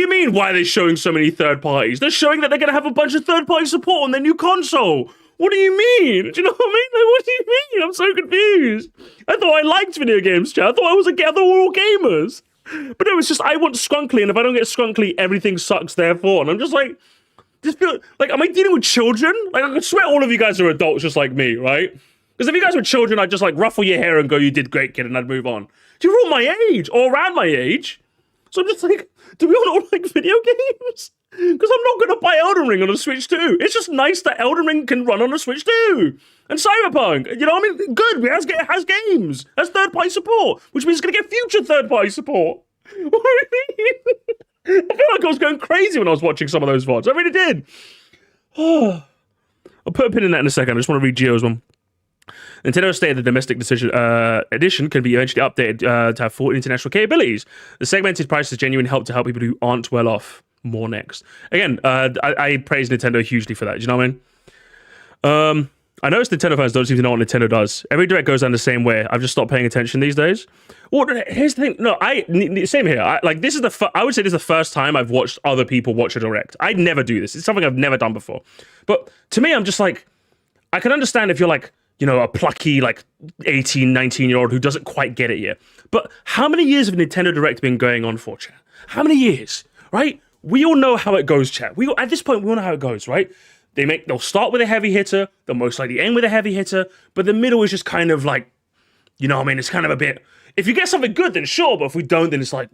you mean, why are they showing so many third parties? They're showing that they're going to have a bunch of third-party support on their new console. What do you mean? Do you know what I mean? Like, what do you mean? I'm so confused. I thought I liked video games, chat. I thought we were all gamers. But no, it's just, I want Skrunkly, and if I don't get Skrunkly, everything sucks therefore. And I'm just like, am I dealing with children? Like, I swear all of you guys are adults just like me, right? Because if you guys were children, I'd just like ruffle your hair and go, you did great, kid, and I'd move on. You're all my age, or around my age. So I'm just like, do we all like video games? Because I'm not going to buy Elden Ring on a Switch 2. It's just nice that Elden Ring can run on a Switch 2. And Cyberpunk, you know what I mean? Good, it has games. Has third-party support, which means it's going to get future third-party support. What do you mean? I feel like I was going crazy when I was watching some of those VODs. I really did. I'll put a pin in that in a second. I just want to read Gio's one. Nintendo stated the domestic edition can be eventually updated to have full international capabilities. The segmented price is genuine help to help people who aren't well off. More next. Again, I praise Nintendo hugely for that. Do you know what I mean? I noticed Nintendo fans don't seem to know what Nintendo does. Every direct goes down the same way. I've just stopped paying attention these days. Well, here's the thing. No, same here. I would say this is the first time I've watched other people watch a direct. I'd never do this. It's something I've never done before. But to me, I'm just like, I can understand if you're like, a plucky, like, 18, 19-year-old who doesn't quite get it yet. But how many years have Nintendo Direct been going on for, chat? How many years, right? We all know how it goes, chat. At this point, we all know how it goes, right? They'll start with a heavy hitter, they'll most likely end with a heavy hitter, but the middle is just kind of like, you know what I mean? It's kind of a bit, if you get something good, then sure, but if we don't, then it's like,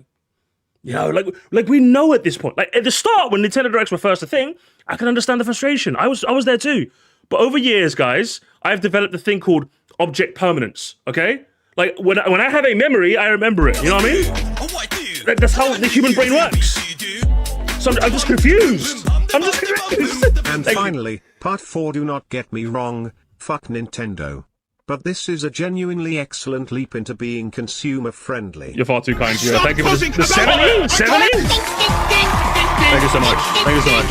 like we know at this point. Like, at the start, when Nintendo Directs were first a thing, I can understand the frustration. I was there too. But over years, guys, I've developed a thing called object permanence, okay? Like, when I have a memory, I remember it, you know what I mean? That's how the human brain works. So I'm just confused. And finally, part 4, do not get me wrong, fuck Nintendo. But this is a genuinely excellent leap into being consumer friendly. You're far too kind, Gio. Thank you for the 70? 70? Thank you so much. Thank you so much.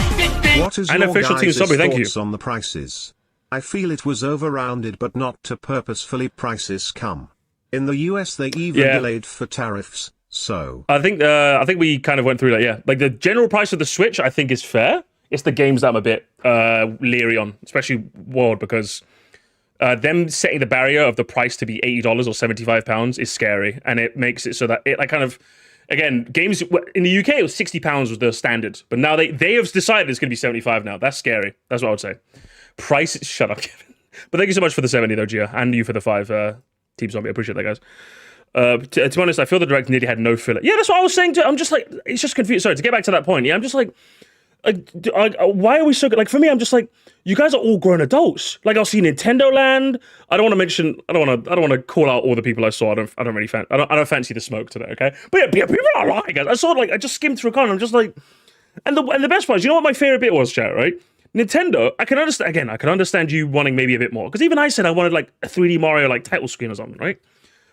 What is and your official guys' team thank thoughts you. on the prices? I feel it was over-rounded but not to purposefully prices come. In the US they even delayed for tariffs, so... I think we kind of went through that, yeah. Like, the general price of the Switch, I think, is fair. It's the games that I'm a bit leery on, especially World, because them setting the barrier of the price to be $80 or £75 is scary, and it makes it so that it, like, kind of... Again, games in the UK, it was £60 was the standard, but now they have decided it's going to be 75 now. That's scary. That's what I would say. Price, shut up, Kevin. But thank you so much for the 70 though, Gia, and you for the 5 Team Zombie. I appreciate that, guys. To be honest, I feel the direct nearly had no filler. Yeah, that's what I was saying. I'm just like, it's just confused. Sorry, to get back to that point. Yeah, I'm just like, why are we so good? Like, for me, I'm just like, you guys are all grown adults. Like, I'll see Nintendo Land. I don't want to call out all the people I saw. I don't fancy the smoke today. Okay, but yeah, people are lying, guys. I just skimmed through a con. I'm just like, and the best part is, you know what my favorite bit was, chat, right? Nintendo, I can understand you wanting maybe a bit more, because even I said I wanted like a 3D Mario like title screen or something, right?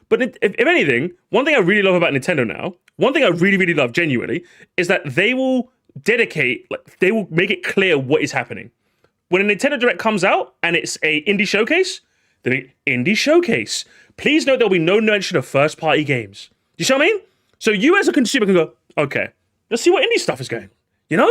But if anything, one thing I really love about Nintendo now, one thing I really, really love genuinely, is that they will they will make it clear what is happening. When a Nintendo Direct comes out and it's a indie showcase, indie showcase. Please note there'll be no mention of first-party games. You see what I mean? So you as a consumer can go, okay, let's see what indie stuff is going, you know?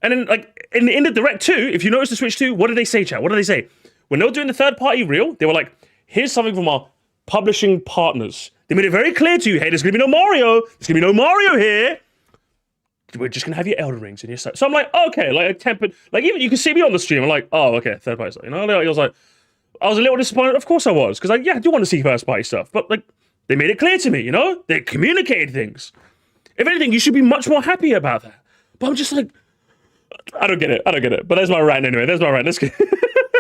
And then, like, in the Direct 2, if you notice the Switch 2, what did they say, chat? What did they say? When they were doing the third-party reel, they were like, here's something from our publishing partners. They made it very clear to you, hey, there's going to be no Mario. There's going to be no Mario here. We're just going to have your Elden Rings in your site. So I'm like, okay, like, a tempered, like, even you can see me on the stream. I'm like, oh, okay, third-party stuff. You know, I was like, I was a little disappointed. Of course I was, because I do want to see first-party stuff. But like, they made it clear to me, you know? They communicated things. If anything, you should be much more happy about that. But I'm just like, I don't get it. But there's my rant anyway. Let's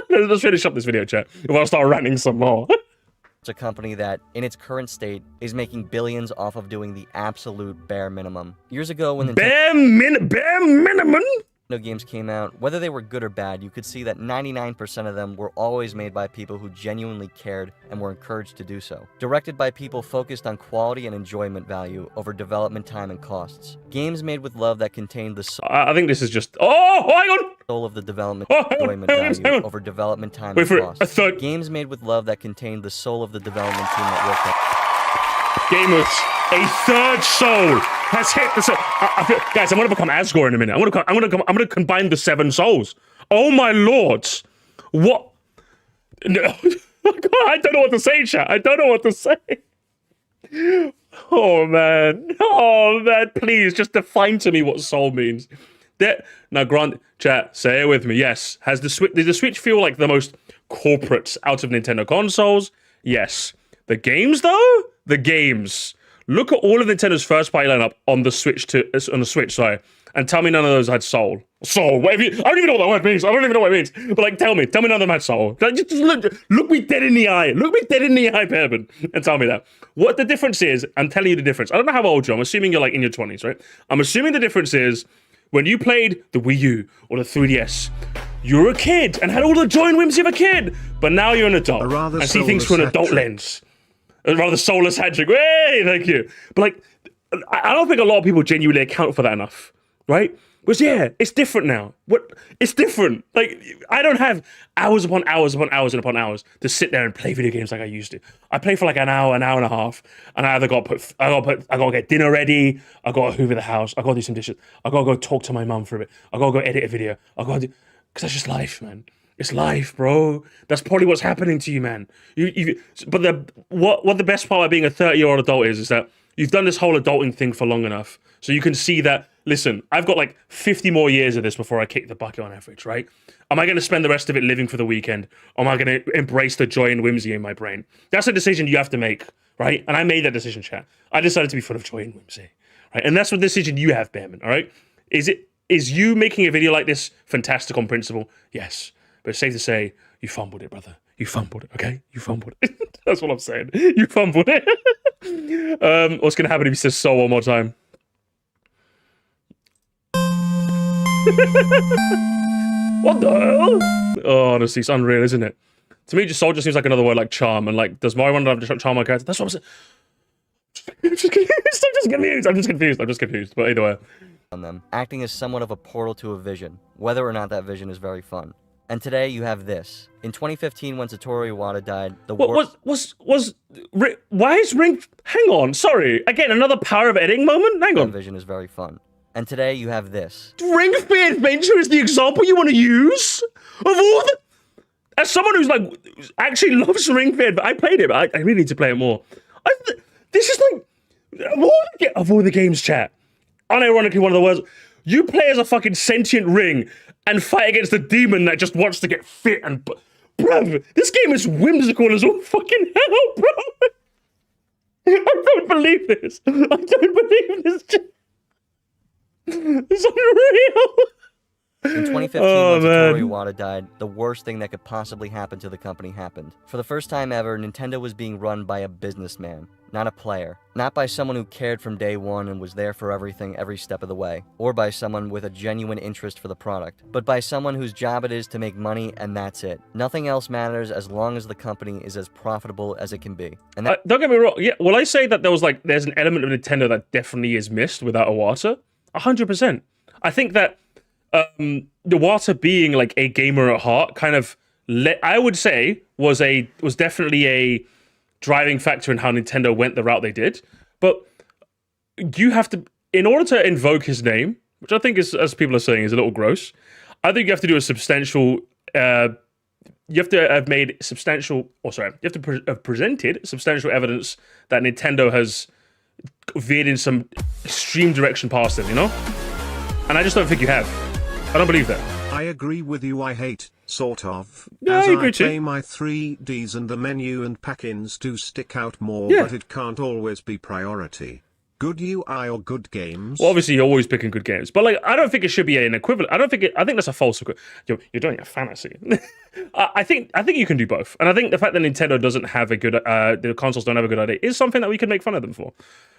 let's finish up this video, chat. If I'll start ranting some more. It's a company that, in its current state, is making billions off of doing the absolute bare minimum. Years ago, when the bare minimum? games came out, whether they were good or bad, you could see that 99% of them were always made by people who genuinely cared and were encouraged to do so. Directed by people focused on quality and enjoyment value over development time and costs. Games made with love that contained the I think this is just... Oh, hang on! soul of the development enjoyment value over development time and costs. A third... Games made with love that contained the soul of the development team that worked on. Gamers, a third soul has hit the soul. Guys, I'm gonna become Asgore in a minute. I'm gonna combine the 7 souls. Oh my lords! What? No. I don't know what to say, chat. I don't know what to say. Oh man, please just define to me what soul means. Now, Grant, chat, say it with me. Yes, did the Switch feel like the most corporate out of Nintendo consoles? Yes. The games, though? The games. Look at all of Nintendo's first-party lineup on the Switch, sorry, and tell me none of those had soul. Soul. I don't even know what that word means. But like, tell me none of them had soul. Just look me dead in the eye. Look me dead in the eye, Pervin, and tell me that. What the difference is, I'm telling you the difference. I don't know how old you are. I'm assuming you're like in your 20s, right? I'm assuming the difference is when you played the Wii U or the 3DS, you were a kid and had all the joy and whimsy of a kid, but now you're an adult and see things through an adult lens. A rather soulless hat trick. Hey, thank you. But like, I don't think a lot of people genuinely account for that enough, right? Because yeah, it's different now. It's different. Like, I don't have hours upon hours to sit there and play video games like I used to. I play for like an hour and a half, and I either got to get dinner ready, I got to hoover the house, I got to do some dishes, I got to go talk to my mum for a bit, I got to go edit a video, because that's just life, man. It's life, bro. That's probably what's happening to you, man. But what the best part of being a 30-year-old adult is that you've done this whole adulting thing for long enough, so you can see that. Listen, I've got like 50 more years of this before I kick the bucket on average, right? Am I going to spend the rest of it living for the weekend, or am I going to embrace the joy and whimsy in my brain? That's a decision you have to make, right? And I made that decision, chat. I decided to be full of joy and whimsy, right? And that's the decision you have, Bearman. All right? Is you making a video like this fantastic on principle? Yes. But it's safe to say, you fumbled it, brother. You fumbled it, okay? You fumbled it. That's what I'm saying. You fumbled it. What's going to happen if he says so one more time? What the hell? Oh, honestly, it's unreal, isn't it? To me, just soul just seems like another word like charm. And like, does Mario want to have charm on character? That's what I'm saying. I'm just confused. But either way. On them, acting as somewhat of a portal to a vision, whether or not that vision is very fun. And today you have this. In 2015, when Satoru Iwata died, why is Ring? Hang on, sorry. Again, another power of editing moment. Hang on. That vision is very fun. And today you have this. Ring Fit Adventure is the example you want to use of all the. As someone who's like actually loves Ring Fit, I played it. But I really need to play it more. This is like of all the games, chat. Unironically, one of the worst. You play as a fucking sentient ring and fight against a demon that just wants to get fit and... Bruv, this game is whimsical as all fucking hell, bro. I don't believe this. It's unreal. In 2015, when Satoru Iwata died, the worst thing that could possibly happen to the company happened. For the first time ever, Nintendo was being run by a businessman, not a player. Not by someone who cared from day one and was there for everything every step of the way, or by someone with a genuine interest for the product, but by someone whose job it is to make money and that's it. Nothing else matters as long as the company is as profitable as it can be. And that don't get me wrong. Yeah, will I say that there's an element of Nintendo that definitely is missed without Iwata? 100%. I think that Iwata being like a gamer at heart kind of I would say was definitely a driving factor in how Nintendo went the route they did. But you have to, in order to invoke his name, which I think is, as people are saying, is a little gross, I think you have to do a substantial you have to have made substantial, you have to have presented substantial evidence that Nintendo has veered in some extreme direction past him, you know? And I just don't think you have. I don't believe that. I agree with you. I hate Sort of. Yeah, As I agree I too. play my 3Ds and the menu and pack-ins do stick out more, Yeah. but it can't always be priority. Good UI or good games? Well, obviously, you're always picking good games, but like, I don't think it should be an equivalent. I think that's a false equivalent. You're doing a fantasy. I think you can do both, and I think the fact that Nintendo doesn't have a good, the consoles don't have a good idea, is something that we can make fun of them for.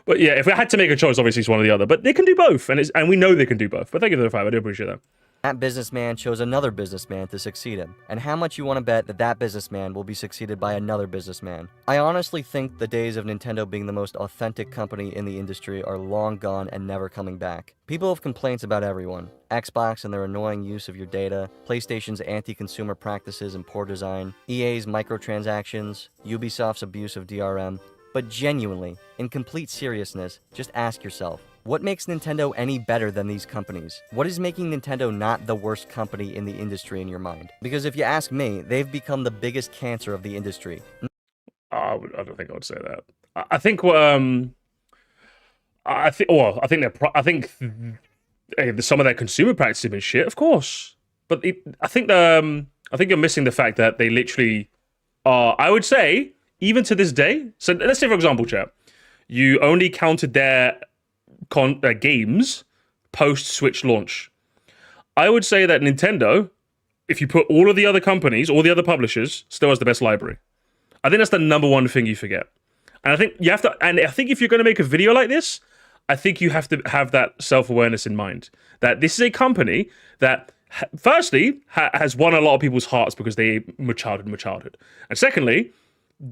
But yeah, if we had to make a choice, obviously it's one or the other. But they can do both, and we know they can do both. But thank you for the 5. I do appreciate that. That businessman chose another businessman to succeed him, and how much you want to bet that that businessman will be succeeded by another businessman? I honestly think the days of Nintendo being the most authentic company in the industry are long gone and never coming back. People have complaints about everyone. Xbox and their annoying use of your data, PlayStation's anti-consumer practices and poor design, EA's microtransactions, Ubisoft's abuse of DRM. But genuinely, in complete seriousness, just ask yourself, what makes Nintendo any better than these companies? What is making Nintendo not the worst company in the industry in your mind? Because if you ask me, they've become the biggest cancer of the industry. I don't think I would say that. I think some of their consumer practices have been shit, of course. But I think you're missing the fact that they literally are. I would say, even to this day. So let's say, for example, chat, you only counted their games post Switch launch. I would say that Nintendo, if you put all of the other companies, all the other publishers, still has the best library. I think that's the number one thing you forget. And I think you have to, and I think if you're going to make a video like this, I think you have to have that self-awareness in mind. That this is a company that, firstly, has won a lot of people's hearts because they matured. And secondly,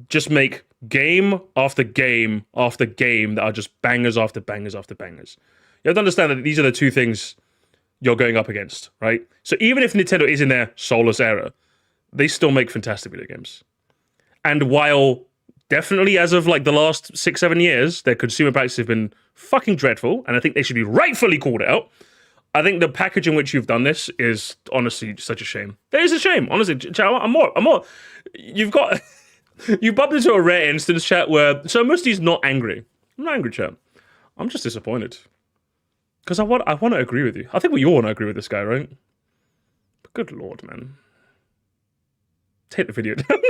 just make game after game after game that are just bangers after bangers after bangers. You have to understand that these are the two things you're going up against, right? So even if Nintendo is in their soulless era, they still make fantastic video games. And while definitely as of like the last 6-7 years, their consumer practices have been fucking dreadful, and I think they should be rightfully called out, I think the package in which you've done this is honestly such a shame. It is a shame, honestly. I'm more. You've bumped into a rare instance, chat, where so Moresty's not angry. I'm not angry, chat. I'm just disappointed. Because I want to agree with you. I think we all want to agree with this guy, right? But good lord, man. Take the video down.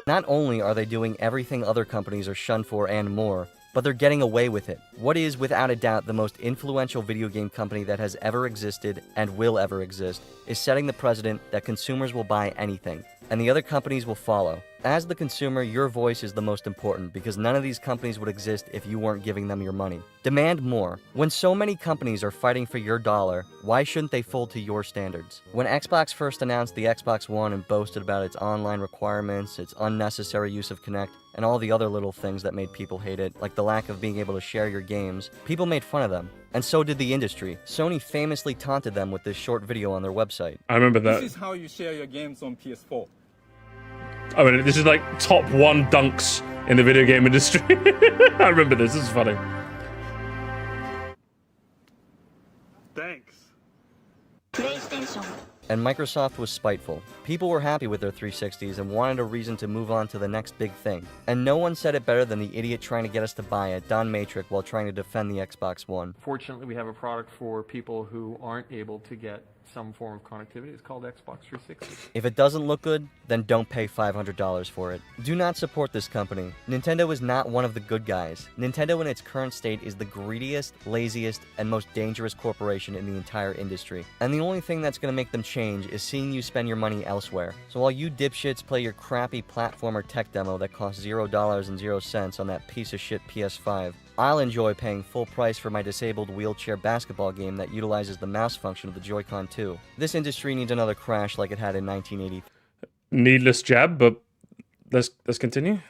Not only are they doing everything other companies are shunned for and more, but they're getting away with it. What is, without a doubt, the most influential video game company that has ever existed and will ever exist is setting the precedent that consumers will buy anything, and the other companies will follow. As the consumer, your voice is the most important because none of these companies would exist if you weren't giving them your money. Demand more. When so many companies are fighting for your dollar, why shouldn't they fold to your standards? When Xbox first announced the Xbox One and boasted about its online requirements, its unnecessary use of Kinect, and all the other little things that made people hate it, like the lack of being able to share your games, people made fun of them. And so did the industry. Sony famously taunted them with this short video on their website. I remember that. This is how you share your games on PS4. I mean, this is like top 1 dunks in the video game industry. I remember this. This is funny. Thanks. And Microsoft was spiteful. People were happy with their 360s and wanted a reason to move on to the next big thing. And no one said it better than the idiot trying to get us to buy it, Don Matrick, while trying to defend the Xbox One. Fortunately, we have a product for people who aren't able to get some form of connectivity. It's called Xbox 360. If it doesn't look good, then don't pay $500 for it. Do not support this company. Nintendo is not one of the good guys. Nintendo in its current state is the greediest, laziest, and most dangerous corporation in the entire industry. And the only thing that's going to make them change is seeing you spend your money elsewhere. So while you dipshits play your crappy platformer tech demo that costs $0.00 on that piece of shit PS5, I'll enjoy paying full price for my disabled wheelchair basketball game that utilizes the mouse function of the Joy-Con 2. This industry needs another crash like it had in 1983. Needless jab, but let's continue.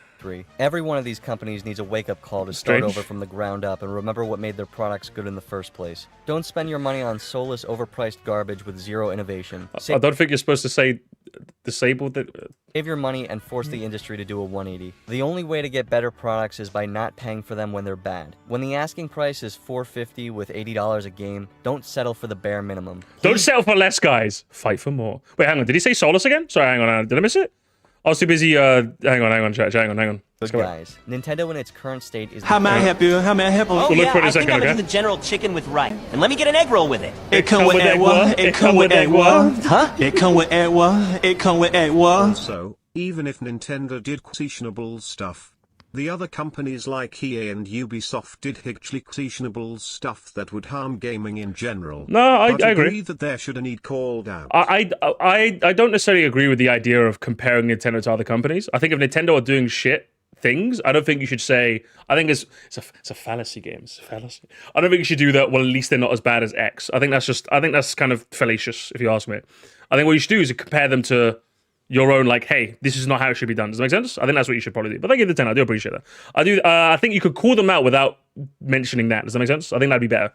Every one of these companies needs a wake-up call to start over from the ground up and remember what made their products good in the first place. Don't spend your money on soulless, overpriced garbage with zero innovation. I don't think you're supposed to say disabled. Save your money and force the industry to do a 180. The only way to get better products is by not paying for them when they're bad. When the asking price is $450 with $80 a game, don't settle for the bare minimum. Don't settle for less, guys. Fight for more. Wait, hang on. Did he say soulless again? Sorry, hang on. Did I miss it? I was too busy. Hang on, chat. Hang on. Let's go. Guys, Nintendo in its current state is. How may I help you? How may I help you? Oh, We'll look yeah, for it in a I think second, I'm okay? into the general chicken with rice. And let me get an egg roll with it. It come with egg what? It come with egg what? Huh? It come with egg what? It come with egg what? Also, even if Nintendo did questionable stuff, the other companies like EA and Ubisoft did questionable stuff that would harm gaming in general. No, I But agree. that there should need called out. I don't necessarily agree with the idea of comparing Nintendo to other companies. I think if Nintendo are doing shit things, I don't think you should say. I think it's a fallacy game. It's a fallacy. I don't think you should do that. Well, at least they're not as bad as X. I think that's kind of fallacious, if you ask me. I think what you should do is compare them to your own, like, hey, this is not how it should be done. Does that make sense? I think that's what you should probably do. But thank you for the 10. I do appreciate that. I do. I think you could call them out without mentioning that. Does that make sense? I think that'd be better.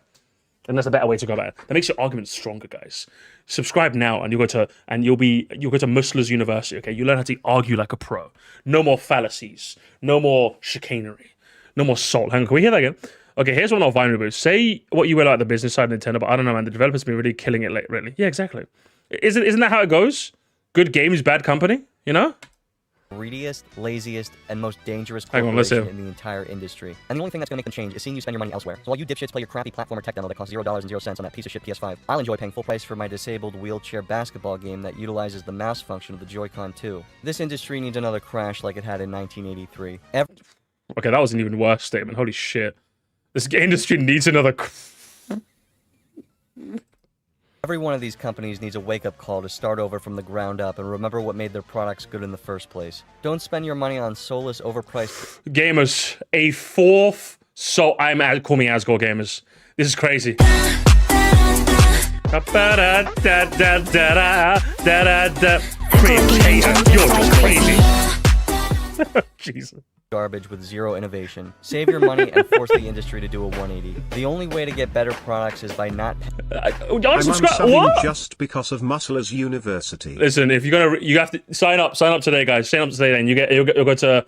And that's a better way to go about it. That makes your argument stronger, guys. Subscribe now, and you'll go to Musler's University. Okay, you learn how to argue like a pro. No more fallacies. No more chicanery. No more salt. Hang on, can we hear that again? Okay, here's one of our Vine reviews. Say what you will about the business side of Nintendo, but I don't know, man. The developers have been really killing it lately. Yeah, exactly. Isn't that how it goes? Good games, bad company. You know? Greediest, laziest, and most dangerous Hang on, let's corporation hear. in the entire industry. And the only thing that's going to make them change is seeing you spend your money elsewhere. So while you dipshits play your crappy platformer tech demo that costs $0.00 on that piece of shit PS5, I'll enjoy paying full price for my disabled wheelchair basketball game that utilizes the mouse function of the Joy-Con 2. This industry needs another crash like it had in 1983. Okay, that was an even worse statement. Holy shit. This industry needs another... Every one of these companies needs a wake-up call to start over from the ground up and remember what made their products good in the first place. Don't spend your money on soulless, overpriced... Gamers, a fourth... So, call me Asgore gamers. This is crazy. Cringe hater, you're just crazy. Jesus. Garbage with zero innovation. Save your money and force the industry to do a 180. The only way to get better products is by not... I'm Unsubscribe. unsubbing What? just because of Musler's University. Listen, if you're gonna, you have to sign up today, guys. Sign up today, then you'll go to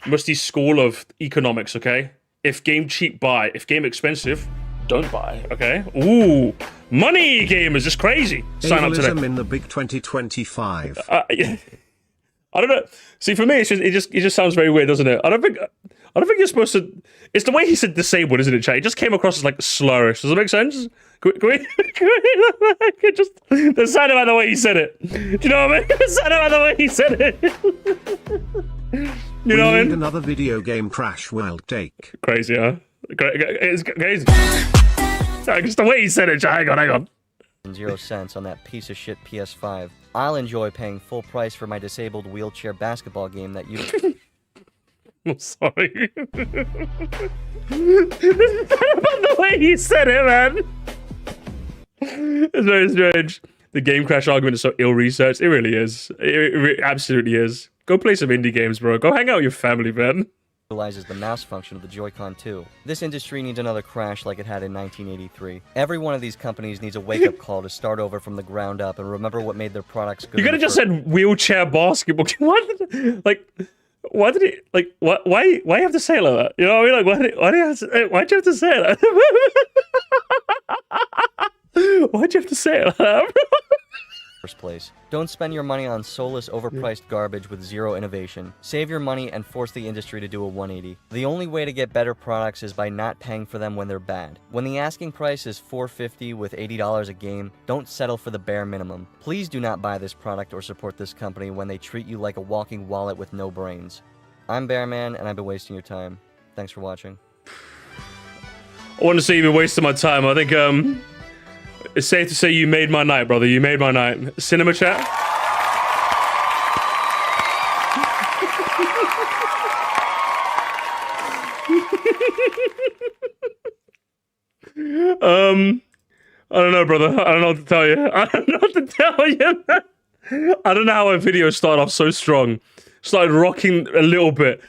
Moresty's School of Economics. Okay, if game cheap, buy. If game expensive, don't buy. Okay. Ooh, money gamers, just crazy. Sign up today. Ableism in the big 2025. Yeah. I don't know. See, for me, it just sounds very weird, doesn't it? I don't think you're supposed to. It's the way he said disabled, isn't it, Chat? It just came across as like slurish. Does it make sense? Can we just the sad about the way he said it? Do you know what I mean? The sad about the way he said it. You know what I mean? Another video game crash will take. Crazy, huh? It's crazy. Just the way he said it. Hang on. 0 cents on that piece of shit PS5. I'll enjoy paying full price for my disabled wheelchair basketball game that you... I'm sorry. The way he said it, man. It's very strange. The game crash argument is so ill-researched. It really is. It absolutely is. Go play some indie games, bro. Go hang out with your family, man. utilizes the mouse function of the Joy-Con 2. This industry needs another crash like it had in 1983. Every one of these companies needs a wake-up call to start over from the ground up and remember what made their products good. You could have just said wheelchair basketball. Why did you have to say it like that? You know what I mean? Like, why'd you have to say it like that? Why'd you have to say it like that? First place. Don't spend your money on soulless, overpriced garbage with zero innovation. Save your money and force the industry to do a 180. The only way to get better products is by not paying for them when they're bad. When the asking price is $450 with $80 a game, don't settle for the bare minimum. Please do not buy this product or support this company when they treat you like a walking wallet with no brains. I'm Bearman, and I've been wasting your time. Thanks for watching. I want to say you've been wasting my time. I think it's safe to say you made my night, brother. You made my night. Cinema chat. I don't know, brother. I don't know what to tell you. I don't know what to tell you. I don't know how a video started off so strong. Started rocking a little bit.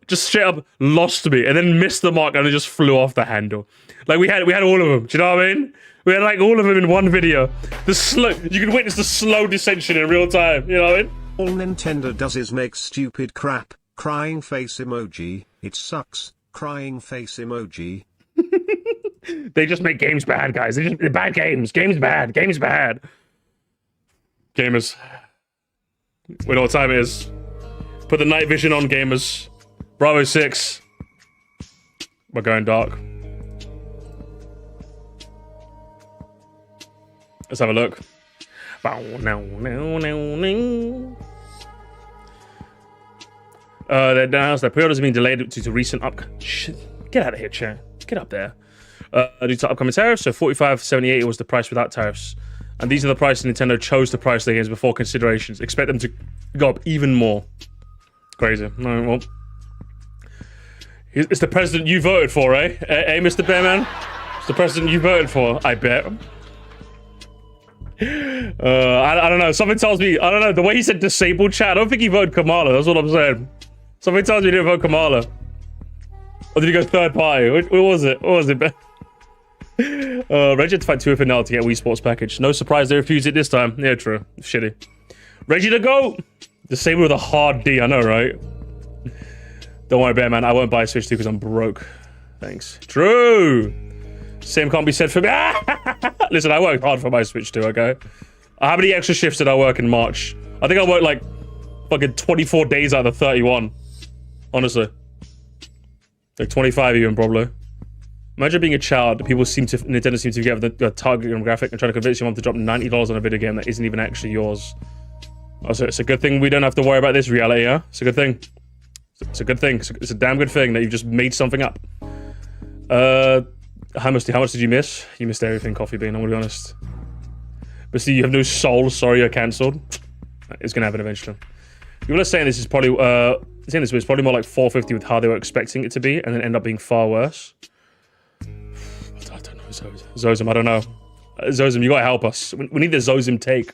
Just straight up lost me and then missed the mark and it just flew off the handle. Like we had all of them. Do you know what I mean? We had like all of them in one video. You can witness the slow descension in real time. You know what I mean? All Nintendo does is make stupid crap. Crying face emoji. It sucks. Crying face emoji. They just make games bad, guys. They're bad games. Games bad. Games bad. Gamers. We know what time it is. Put the night vision on, gamers. Bravo 6. We're going dark. Let's have a look. They announced that pre-orders have been delayed due to recent Get out of here, chair. Get up there. Due to upcoming tariffs, so $45.78 was the price without tariffs. And these are the prices Nintendo chose to price their games before considerations. Expect them to go up even more. Crazy. No, well. It's the president you voted for, eh? Eh, Mr. Bearman? It's the president you voted for, I bet. I don't know. Something tells me, I don't know, the way he said disabled chat, I don't think he voted Kamala. That's what I'm saying. Something tells me he didn't vote Kamala. Or did he go third party? What was it? What was it? Reggie had to fight 2 FNL to get Wii Sports package. No surprise they refused it this time. Yeah, true. Shitty. Reggie to go! Disabled with a hard D, I know, right? Don't worry, Bear Man. I won't buy a Switch 2 because I'm broke. Thanks. True! Same can't be said for me. Listen, I worked hard for my Switch 2, okay? How many extra shifts did I work in March? I think I worked like fucking 24 days out of the 31. Honestly. Like 25 even, probably. Imagine being a child. Nintendo seem to give the target demographic and trying to convince your mom to drop $90 on a video game that isn't even actually yours. Also, it's a good thing we don't have to worry about this reality, yeah? It's a good thing. It's a good thing. It's a damn good thing that you've just made something up. How much did you miss? You missed everything, Coffee Bean, I'm gonna be honest. But see, you have no soul. Sorry you're cancelled. It's gonna happen eventually. People are saying this is probably it's probably more like 450 with how they were expecting it to be, and then end up being far worse. I don't know, Zozim, I don't know. Zozim, you gotta help us. We need the Zozim take.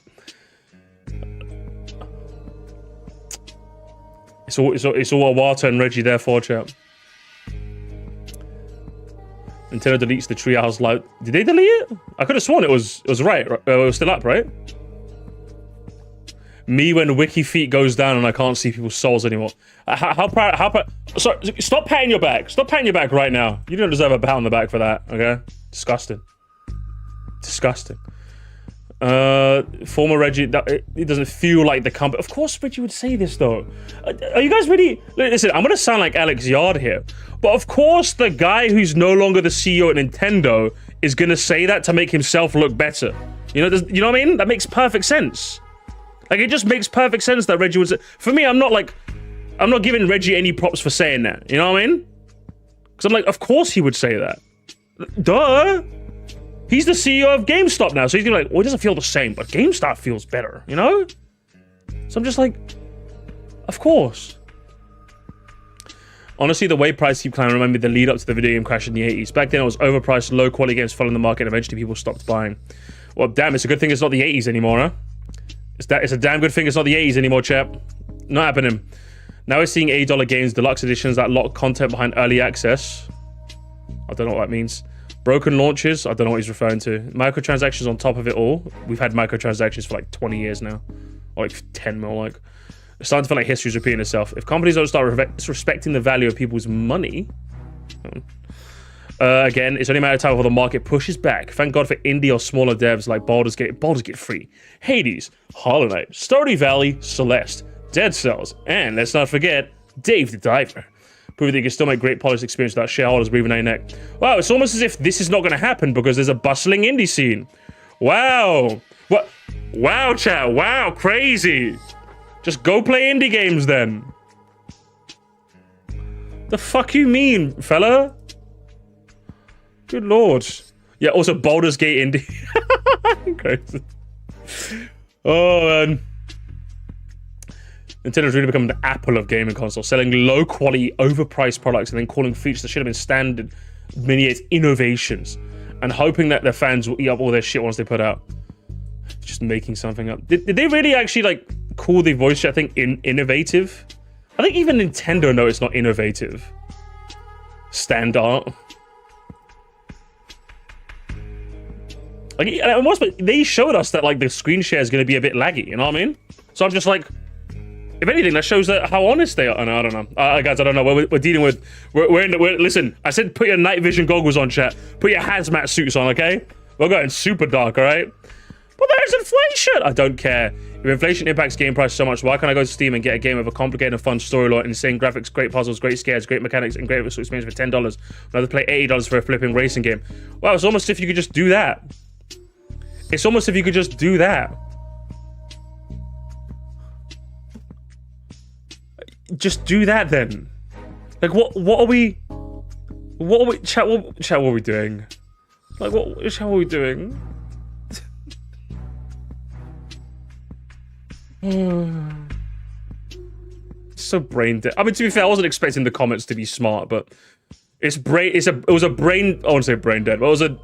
It's all Awata and Reggie there for, chat. Nintendo deletes the Treehouse Live. Did they delete it? I could have sworn it was right. It was still up, right? Me when Wiki Feet goes down and I can't see people's souls anymore. How proud? Sorry, stop patting your back. Stop patting your back right now. You don't deserve a pat on the back for that, okay? Disgusting. Disgusting. Former Reggie, it doesn't feel like the company. Of course Reggie would say this though. Are you guys ready? Listen, I'm gonna sound like Alex Yard here, but of course the guy who's no longer the CEO at Nintendo is gonna say that to make himself look better. You know what I mean? That makes perfect sense. Like, it just makes perfect sense that Reggie would say. For me, I'm not giving Reggie any props for saying that. You know what I mean? Because I'm like, of course he would say that. Duh. He's the CEO of GameStop now, so he's gonna be like, well, it doesn't feel the same, but GameStop feels better, you know? So I'm just like, of course. Honestly, the way price keep climbing reminded me the lead up to the video game crash in the 80s. Back then, it was overpriced, low quality games following the market, and eventually people stopped buying. Well, damn, it's a good thing it's not the 80s anymore, huh? It's a damn good thing it's not the 80s anymore, chap. Not happening. Now we're seeing $8 games, deluxe editions that lock content behind early access. I don't know what that means. Broken launches, I don't know what he's referring to. Microtransactions on top of it all. We've had microtransactions for like 20 years now. Or like 10 more, like. It's starting to feel like history's repeating itself. If companies don't start respecting the value of people's money... again, it's only a matter of time before the market pushes back. Thank God for indie or smaller devs like Baldur's Gate free, Hades, Hollow Knight, Stardew Valley, Celeste, Dead Cells, and let's not forget, Dave the Diver. Proving that you can still make great polished experience without shareholders breathing down your neck. Wow, it's almost as if this is not going to happen because there's a bustling indie scene. Wow. What? Wow, chat. Wow, crazy. Just go play indie games then. The fuck you mean, fella? Good lord. Yeah, also Baldur's Gate indie. Crazy. Oh, man. Nintendo's really become the Apple of gaming consoles, selling low-quality, overpriced products and then calling features that should have been standard many innovations and hoping that their fans will eat up all their shit once they put out. Just making something up. Did they really actually, like, call the voice chat thing innovative? I think even Nintendo know it's not innovative. Standard. Like, they showed us that, like, the screen share is going to be a bit laggy, you know what I mean? So I'm just like, if anything, that shows that how honest they are. I don't know. Guys, I don't know. We're dealing with... Listen, I said put your night vision goggles on, chat. Put your hazmat suits on, okay? We're going super dark, all right? But there's inflation! I don't care. If inflation impacts game price so much, why can't I go to Steam and get a game with a complicated and fun storyline, insane graphics, great puzzles, great scares, great mechanics, and great experience for $10, rather than pay $80 for a flipping racing game? Well, it's almost if you could just do that. It's almost if you could just do that. Just do that then. Like, what are we... Chat, what are we doing? Like, what are we doing? So brain dead. I mean, to be fair, I wasn't expecting the comments to be smart, but it was a brain, I won't say brain dead, but it was a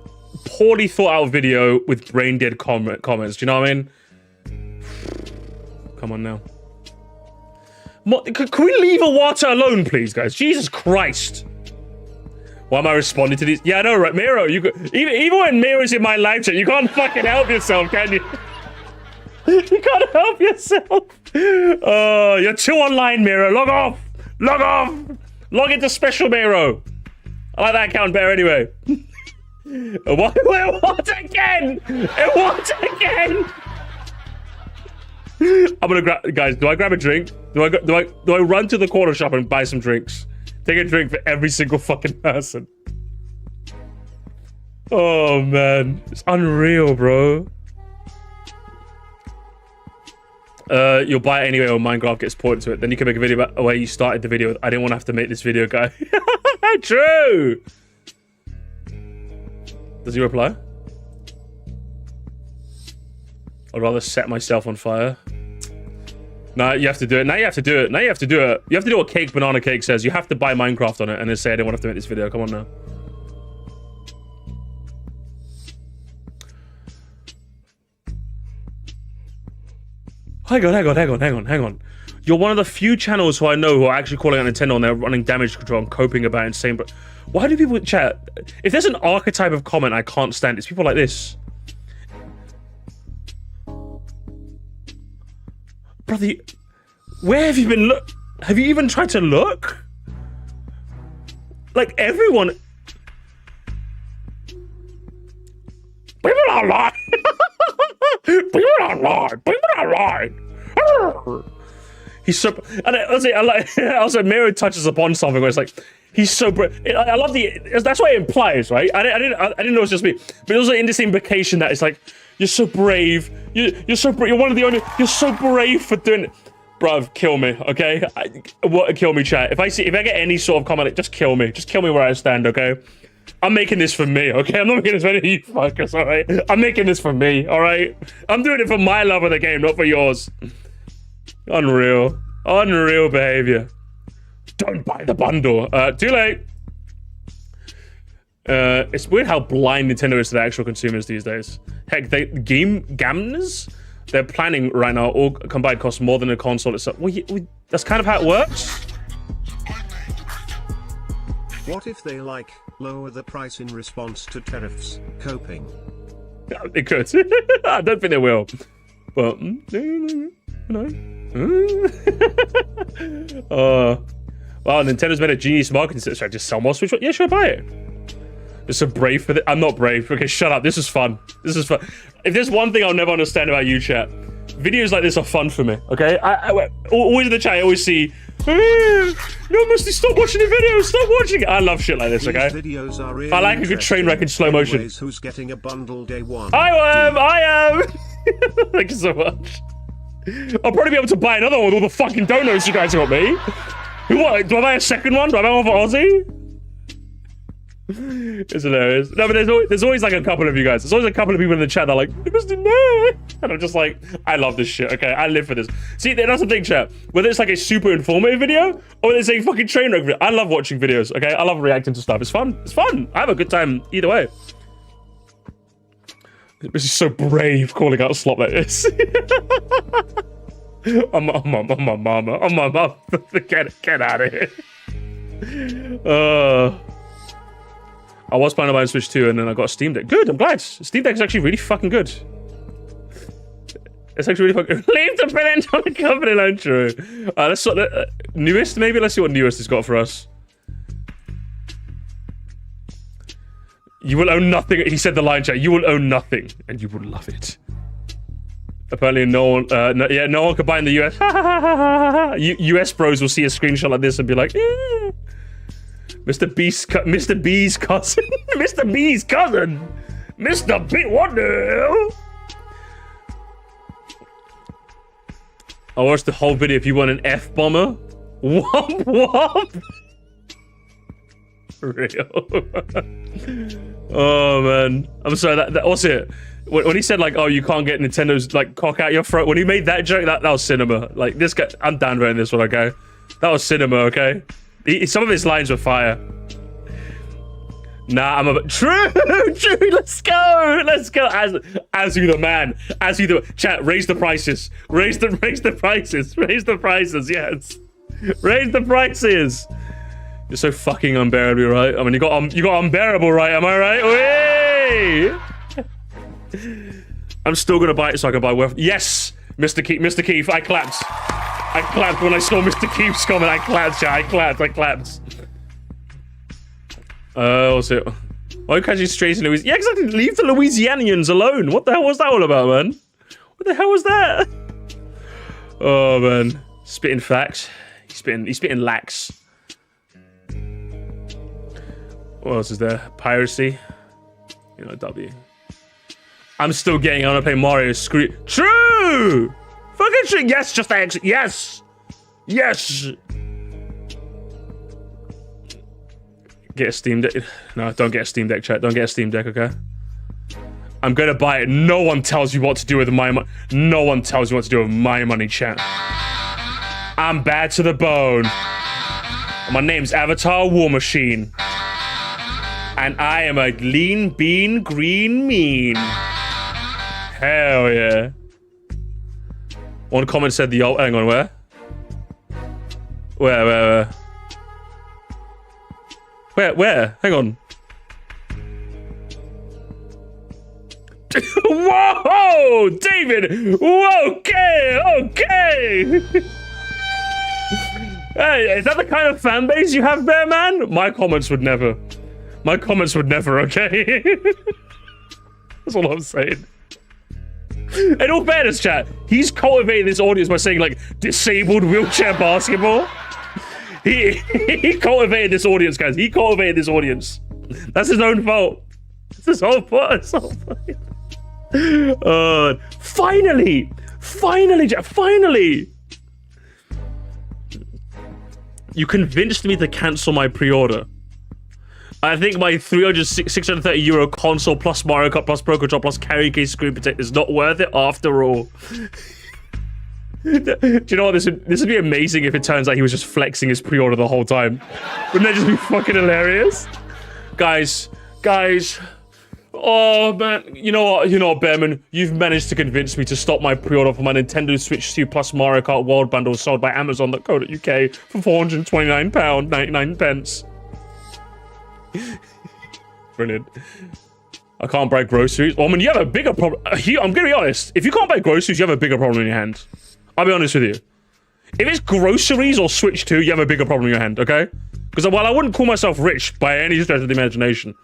poorly thought out video with brain dead comments. Do you know what I mean? Come on now. Can we leave a water alone, please, guys? Jesus Christ. Why am I responding to these? Yeah, I know, right? Miro, even when Miro's in my live chat, you can't fucking help yourself, can you? You can't help yourself. Oh, you're too online, Miro. Log off. Log off. Log into special Miro. I like that account better anyway. What again? What again? I'm gonna grab, guys. Do I grab a drink? Do I run to the corner shop and buy some drinks? Take a drink for every single fucking person. Oh man, it's unreal, bro. You'll buy it anyway when Minecraft gets ported to it. Then you can make a video about where you started the video with, I didn't want to have to make this video, guy. True. Does he reply? I'd rather set myself on fire. No, you have to do it. Now you have to do it. Now you have to do it. You have to do what Cake Banana Cake says. You have to buy Minecraft on it and then say, I didn't want to have to make this video. Come on now. Hang on. You're one of the few channels who I know who are actually calling out Nintendo and they're running damage control and coping about insane. But why do people chat? If there's an archetype of comment I can't stand, it's people like this. Brother, where have you been have you even tried to look? Like, everyone... People are lying! People are lying! People are lying! He's so... And I also, Miro touches upon something where it's like, he's so... I love the... That's what it implies, right? I didn't know it was just me. But also in this implication that it's like, you're so brave. You're so brave. You're one of the only... You're so brave for doing it. Bruv, kill me, okay? Kill me, chat. If I get any sort of comment, just kill me. Just kill me where I stand, okay? I'm making this for me, okay? I'm not making this for any of you fuckers, alright? I'm making this for me, alright? I'm doing it for my love of the game, not for yours. Unreal. Unreal behavior. Don't buy the bundle. Too late. It's weird how blind Nintendo is to the actual consumers these days. Heck, gamers, they're planning right now, all combined cost more than a console itself. That's kind of how it works. What if they, like, lower the price in response to tariffs? Coping. They could. I don't think they will. But, no. Wow, Nintendo's made a genius marketing strategy. Just sell more Switch. Yeah, sure, buy it. Just so brave for it. I'm not brave. Okay, shut up. This is fun. This is fun. If there's one thing I'll never understand about you, chat, videos like this are fun for me. Okay, always in the chat, I always see, no, Moresty, stop watching the videos. Stop watching it. I love shit like this. Okay, videos are really I like a good train wreck in slow motion. Anyways, who's getting a bundle day one? I am. Thank you so much. I'll probably be able to buy another one with all the fucking donuts you guys got me. What? Do I buy a second one? Do I buy one for Aussie? It's hilarious. No, but there's always like a couple of you guys. There's always a couple of people in the chat that are like, and I'm just like, I love this shit. Okay, I live for this. See, that's the thing, chat. Whether it's like a super informative video or whether it's a fucking train wreck video, I love watching videos. Okay, I love reacting to stuff. It's fun. It's fun. I have a good time either way. This is so brave calling out slop like this. I'm my mama. Get out of here. I was planning to buy a Switch 2 and then I got a Steam Deck. Good, I'm glad. Steam Deck is actually really fucking good. It's actually really fucking... Leave the print on the company line, true. Let's sort of... newest, maybe? Let's see what newest has got for us. You will own nothing. He said the line, chat. You will own nothing and you will love it. Apparently no one, no one could buy in the US. US bros will see a screenshot like this and be like, eh. Mr. B's cousin. Mr. B's cousin. Mr. B, what the hell? I watched the whole video if you want an F-bomber. Womp womp. Real. Oh man. I'm sorry, that what's it? When he said like, oh, you can't get Nintendo's like cock out your throat, when he made that joke, that was cinema. Like this guy, I'm downvoting this one, okay? That was cinema, okay? Some of his lines were fire. Nah, I'm a true. Let's go. As you the man, as you the chat. Raise the prices. Raise the prices. Raise the prices. Yes, raise the prices. You're so fucking unbearably right. I mean, you got unbearable right. Am I right? Whee! I'm still gonna buy it so I can buy worth. Yes, Mr. Keith. I clapped when I saw Mr. Keith's comment. I clapped, chat. I clapped. What's it? Why can't you straight to Louisiana? Yeah, exactly. Leave the Louisianians alone. What the hell was that all about, man? What the hell was that? Oh man, spitting facts. He's spitting lax. What else is there? Piracy. You know, W. I'm still getting. I want to play Mario. Screw. True. Fucking true. Yes, just X. Yes. Get a Steam Deck. No, don't get a Steam Deck, chat. Don't get a Steam Deck, okay? I'm gonna buy it. No one tells you what to do with my money. No one tells you what to do with my money, chat. I'm bad to the bone. My name's Avatar War Machine. And I am a lean bean green mean. Hell yeah. One comment said the old. Hang on, where? Where? Hang on. Whoa, David. Whoa, okay. Hey, is that the kind of fan base you have there, man? My comments would never, okay? That's all I'm saying. In all fairness, chat, he's cultivated this audience by saying, like, disabled wheelchair basketball. He cultivated this audience, guys. He cultivated this audience. That's his own fault. It's his whole fault. Finally, Jack, finally. You convinced me to cancel my pre-order. I think my 630 euro console plus Mario Kart plus Pro Control plus carry case screen protector is not worth it after all. Do you know what? This would be amazing if it turns out he was just flexing his pre-order the whole time. Wouldn't that just be fucking hilarious? Guys. Oh man, you know what, Bearman? You've managed to convince me to stop my pre-order for my Nintendo Switch 2 plus Mario Kart World Bundle sold by Amazon.co.uk for £429.99. Brilliant. I can't buy groceries. Oh, I mean, you have a bigger problem. I'm gonna be honest. If you can't buy groceries, you have a bigger problem in your hand. I'll be honest with you. If it's groceries or Switch 2, you have a bigger problem in your hand, okay? Because while I wouldn't call myself rich by any stretch of the imagination,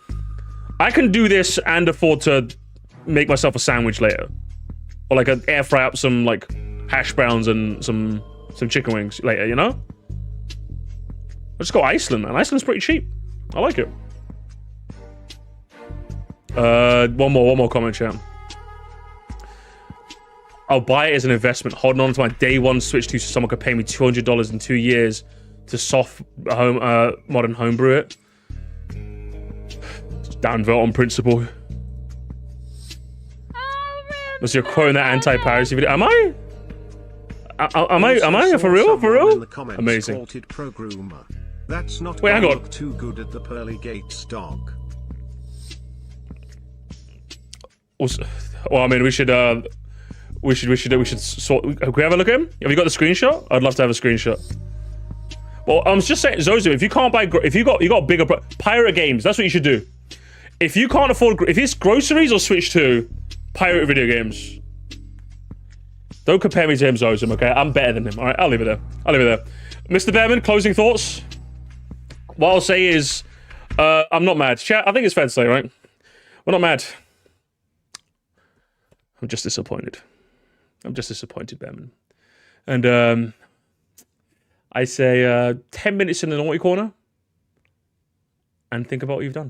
I can do this and afford to make myself a sandwich later. Or like an air fry up some like hash browns and some chicken wings later, you know? Let's go Iceland, man. Iceland's pretty cheap. I like it. One more comment, chat. I'll buy it as an investment, holding on to my day one Switch 2 so someone could pay me $200 in 2 years to soft modern homebrew it. Downvote on principle. Was your quote in that anti-piracy video? Am I? Am I for real? Amazing. That's not Wait, hang on. Look too good at the pearly gates dog. Well, I mean, we should sort. Can we have a look at him? Have you got the screenshot? I'd love to have a screenshot. Well, I'm just saying, Zozo, if you can't buy, if you got bigger pirate games, that's what you should do. If you can't afford, if it's groceries or Switch 2, pirate video games. Don't compare me to him, Zozo, okay? I'm better than him. All right, I'll leave it there. Mr. Behrman, closing thoughts. What I'll say is, I'm not mad. Chat, I think it's fair to say, right? We're not mad. I'm just disappointed. I'm just disappointed, Behrman. And I say 10 minutes in the naughty corner and think about what you've done.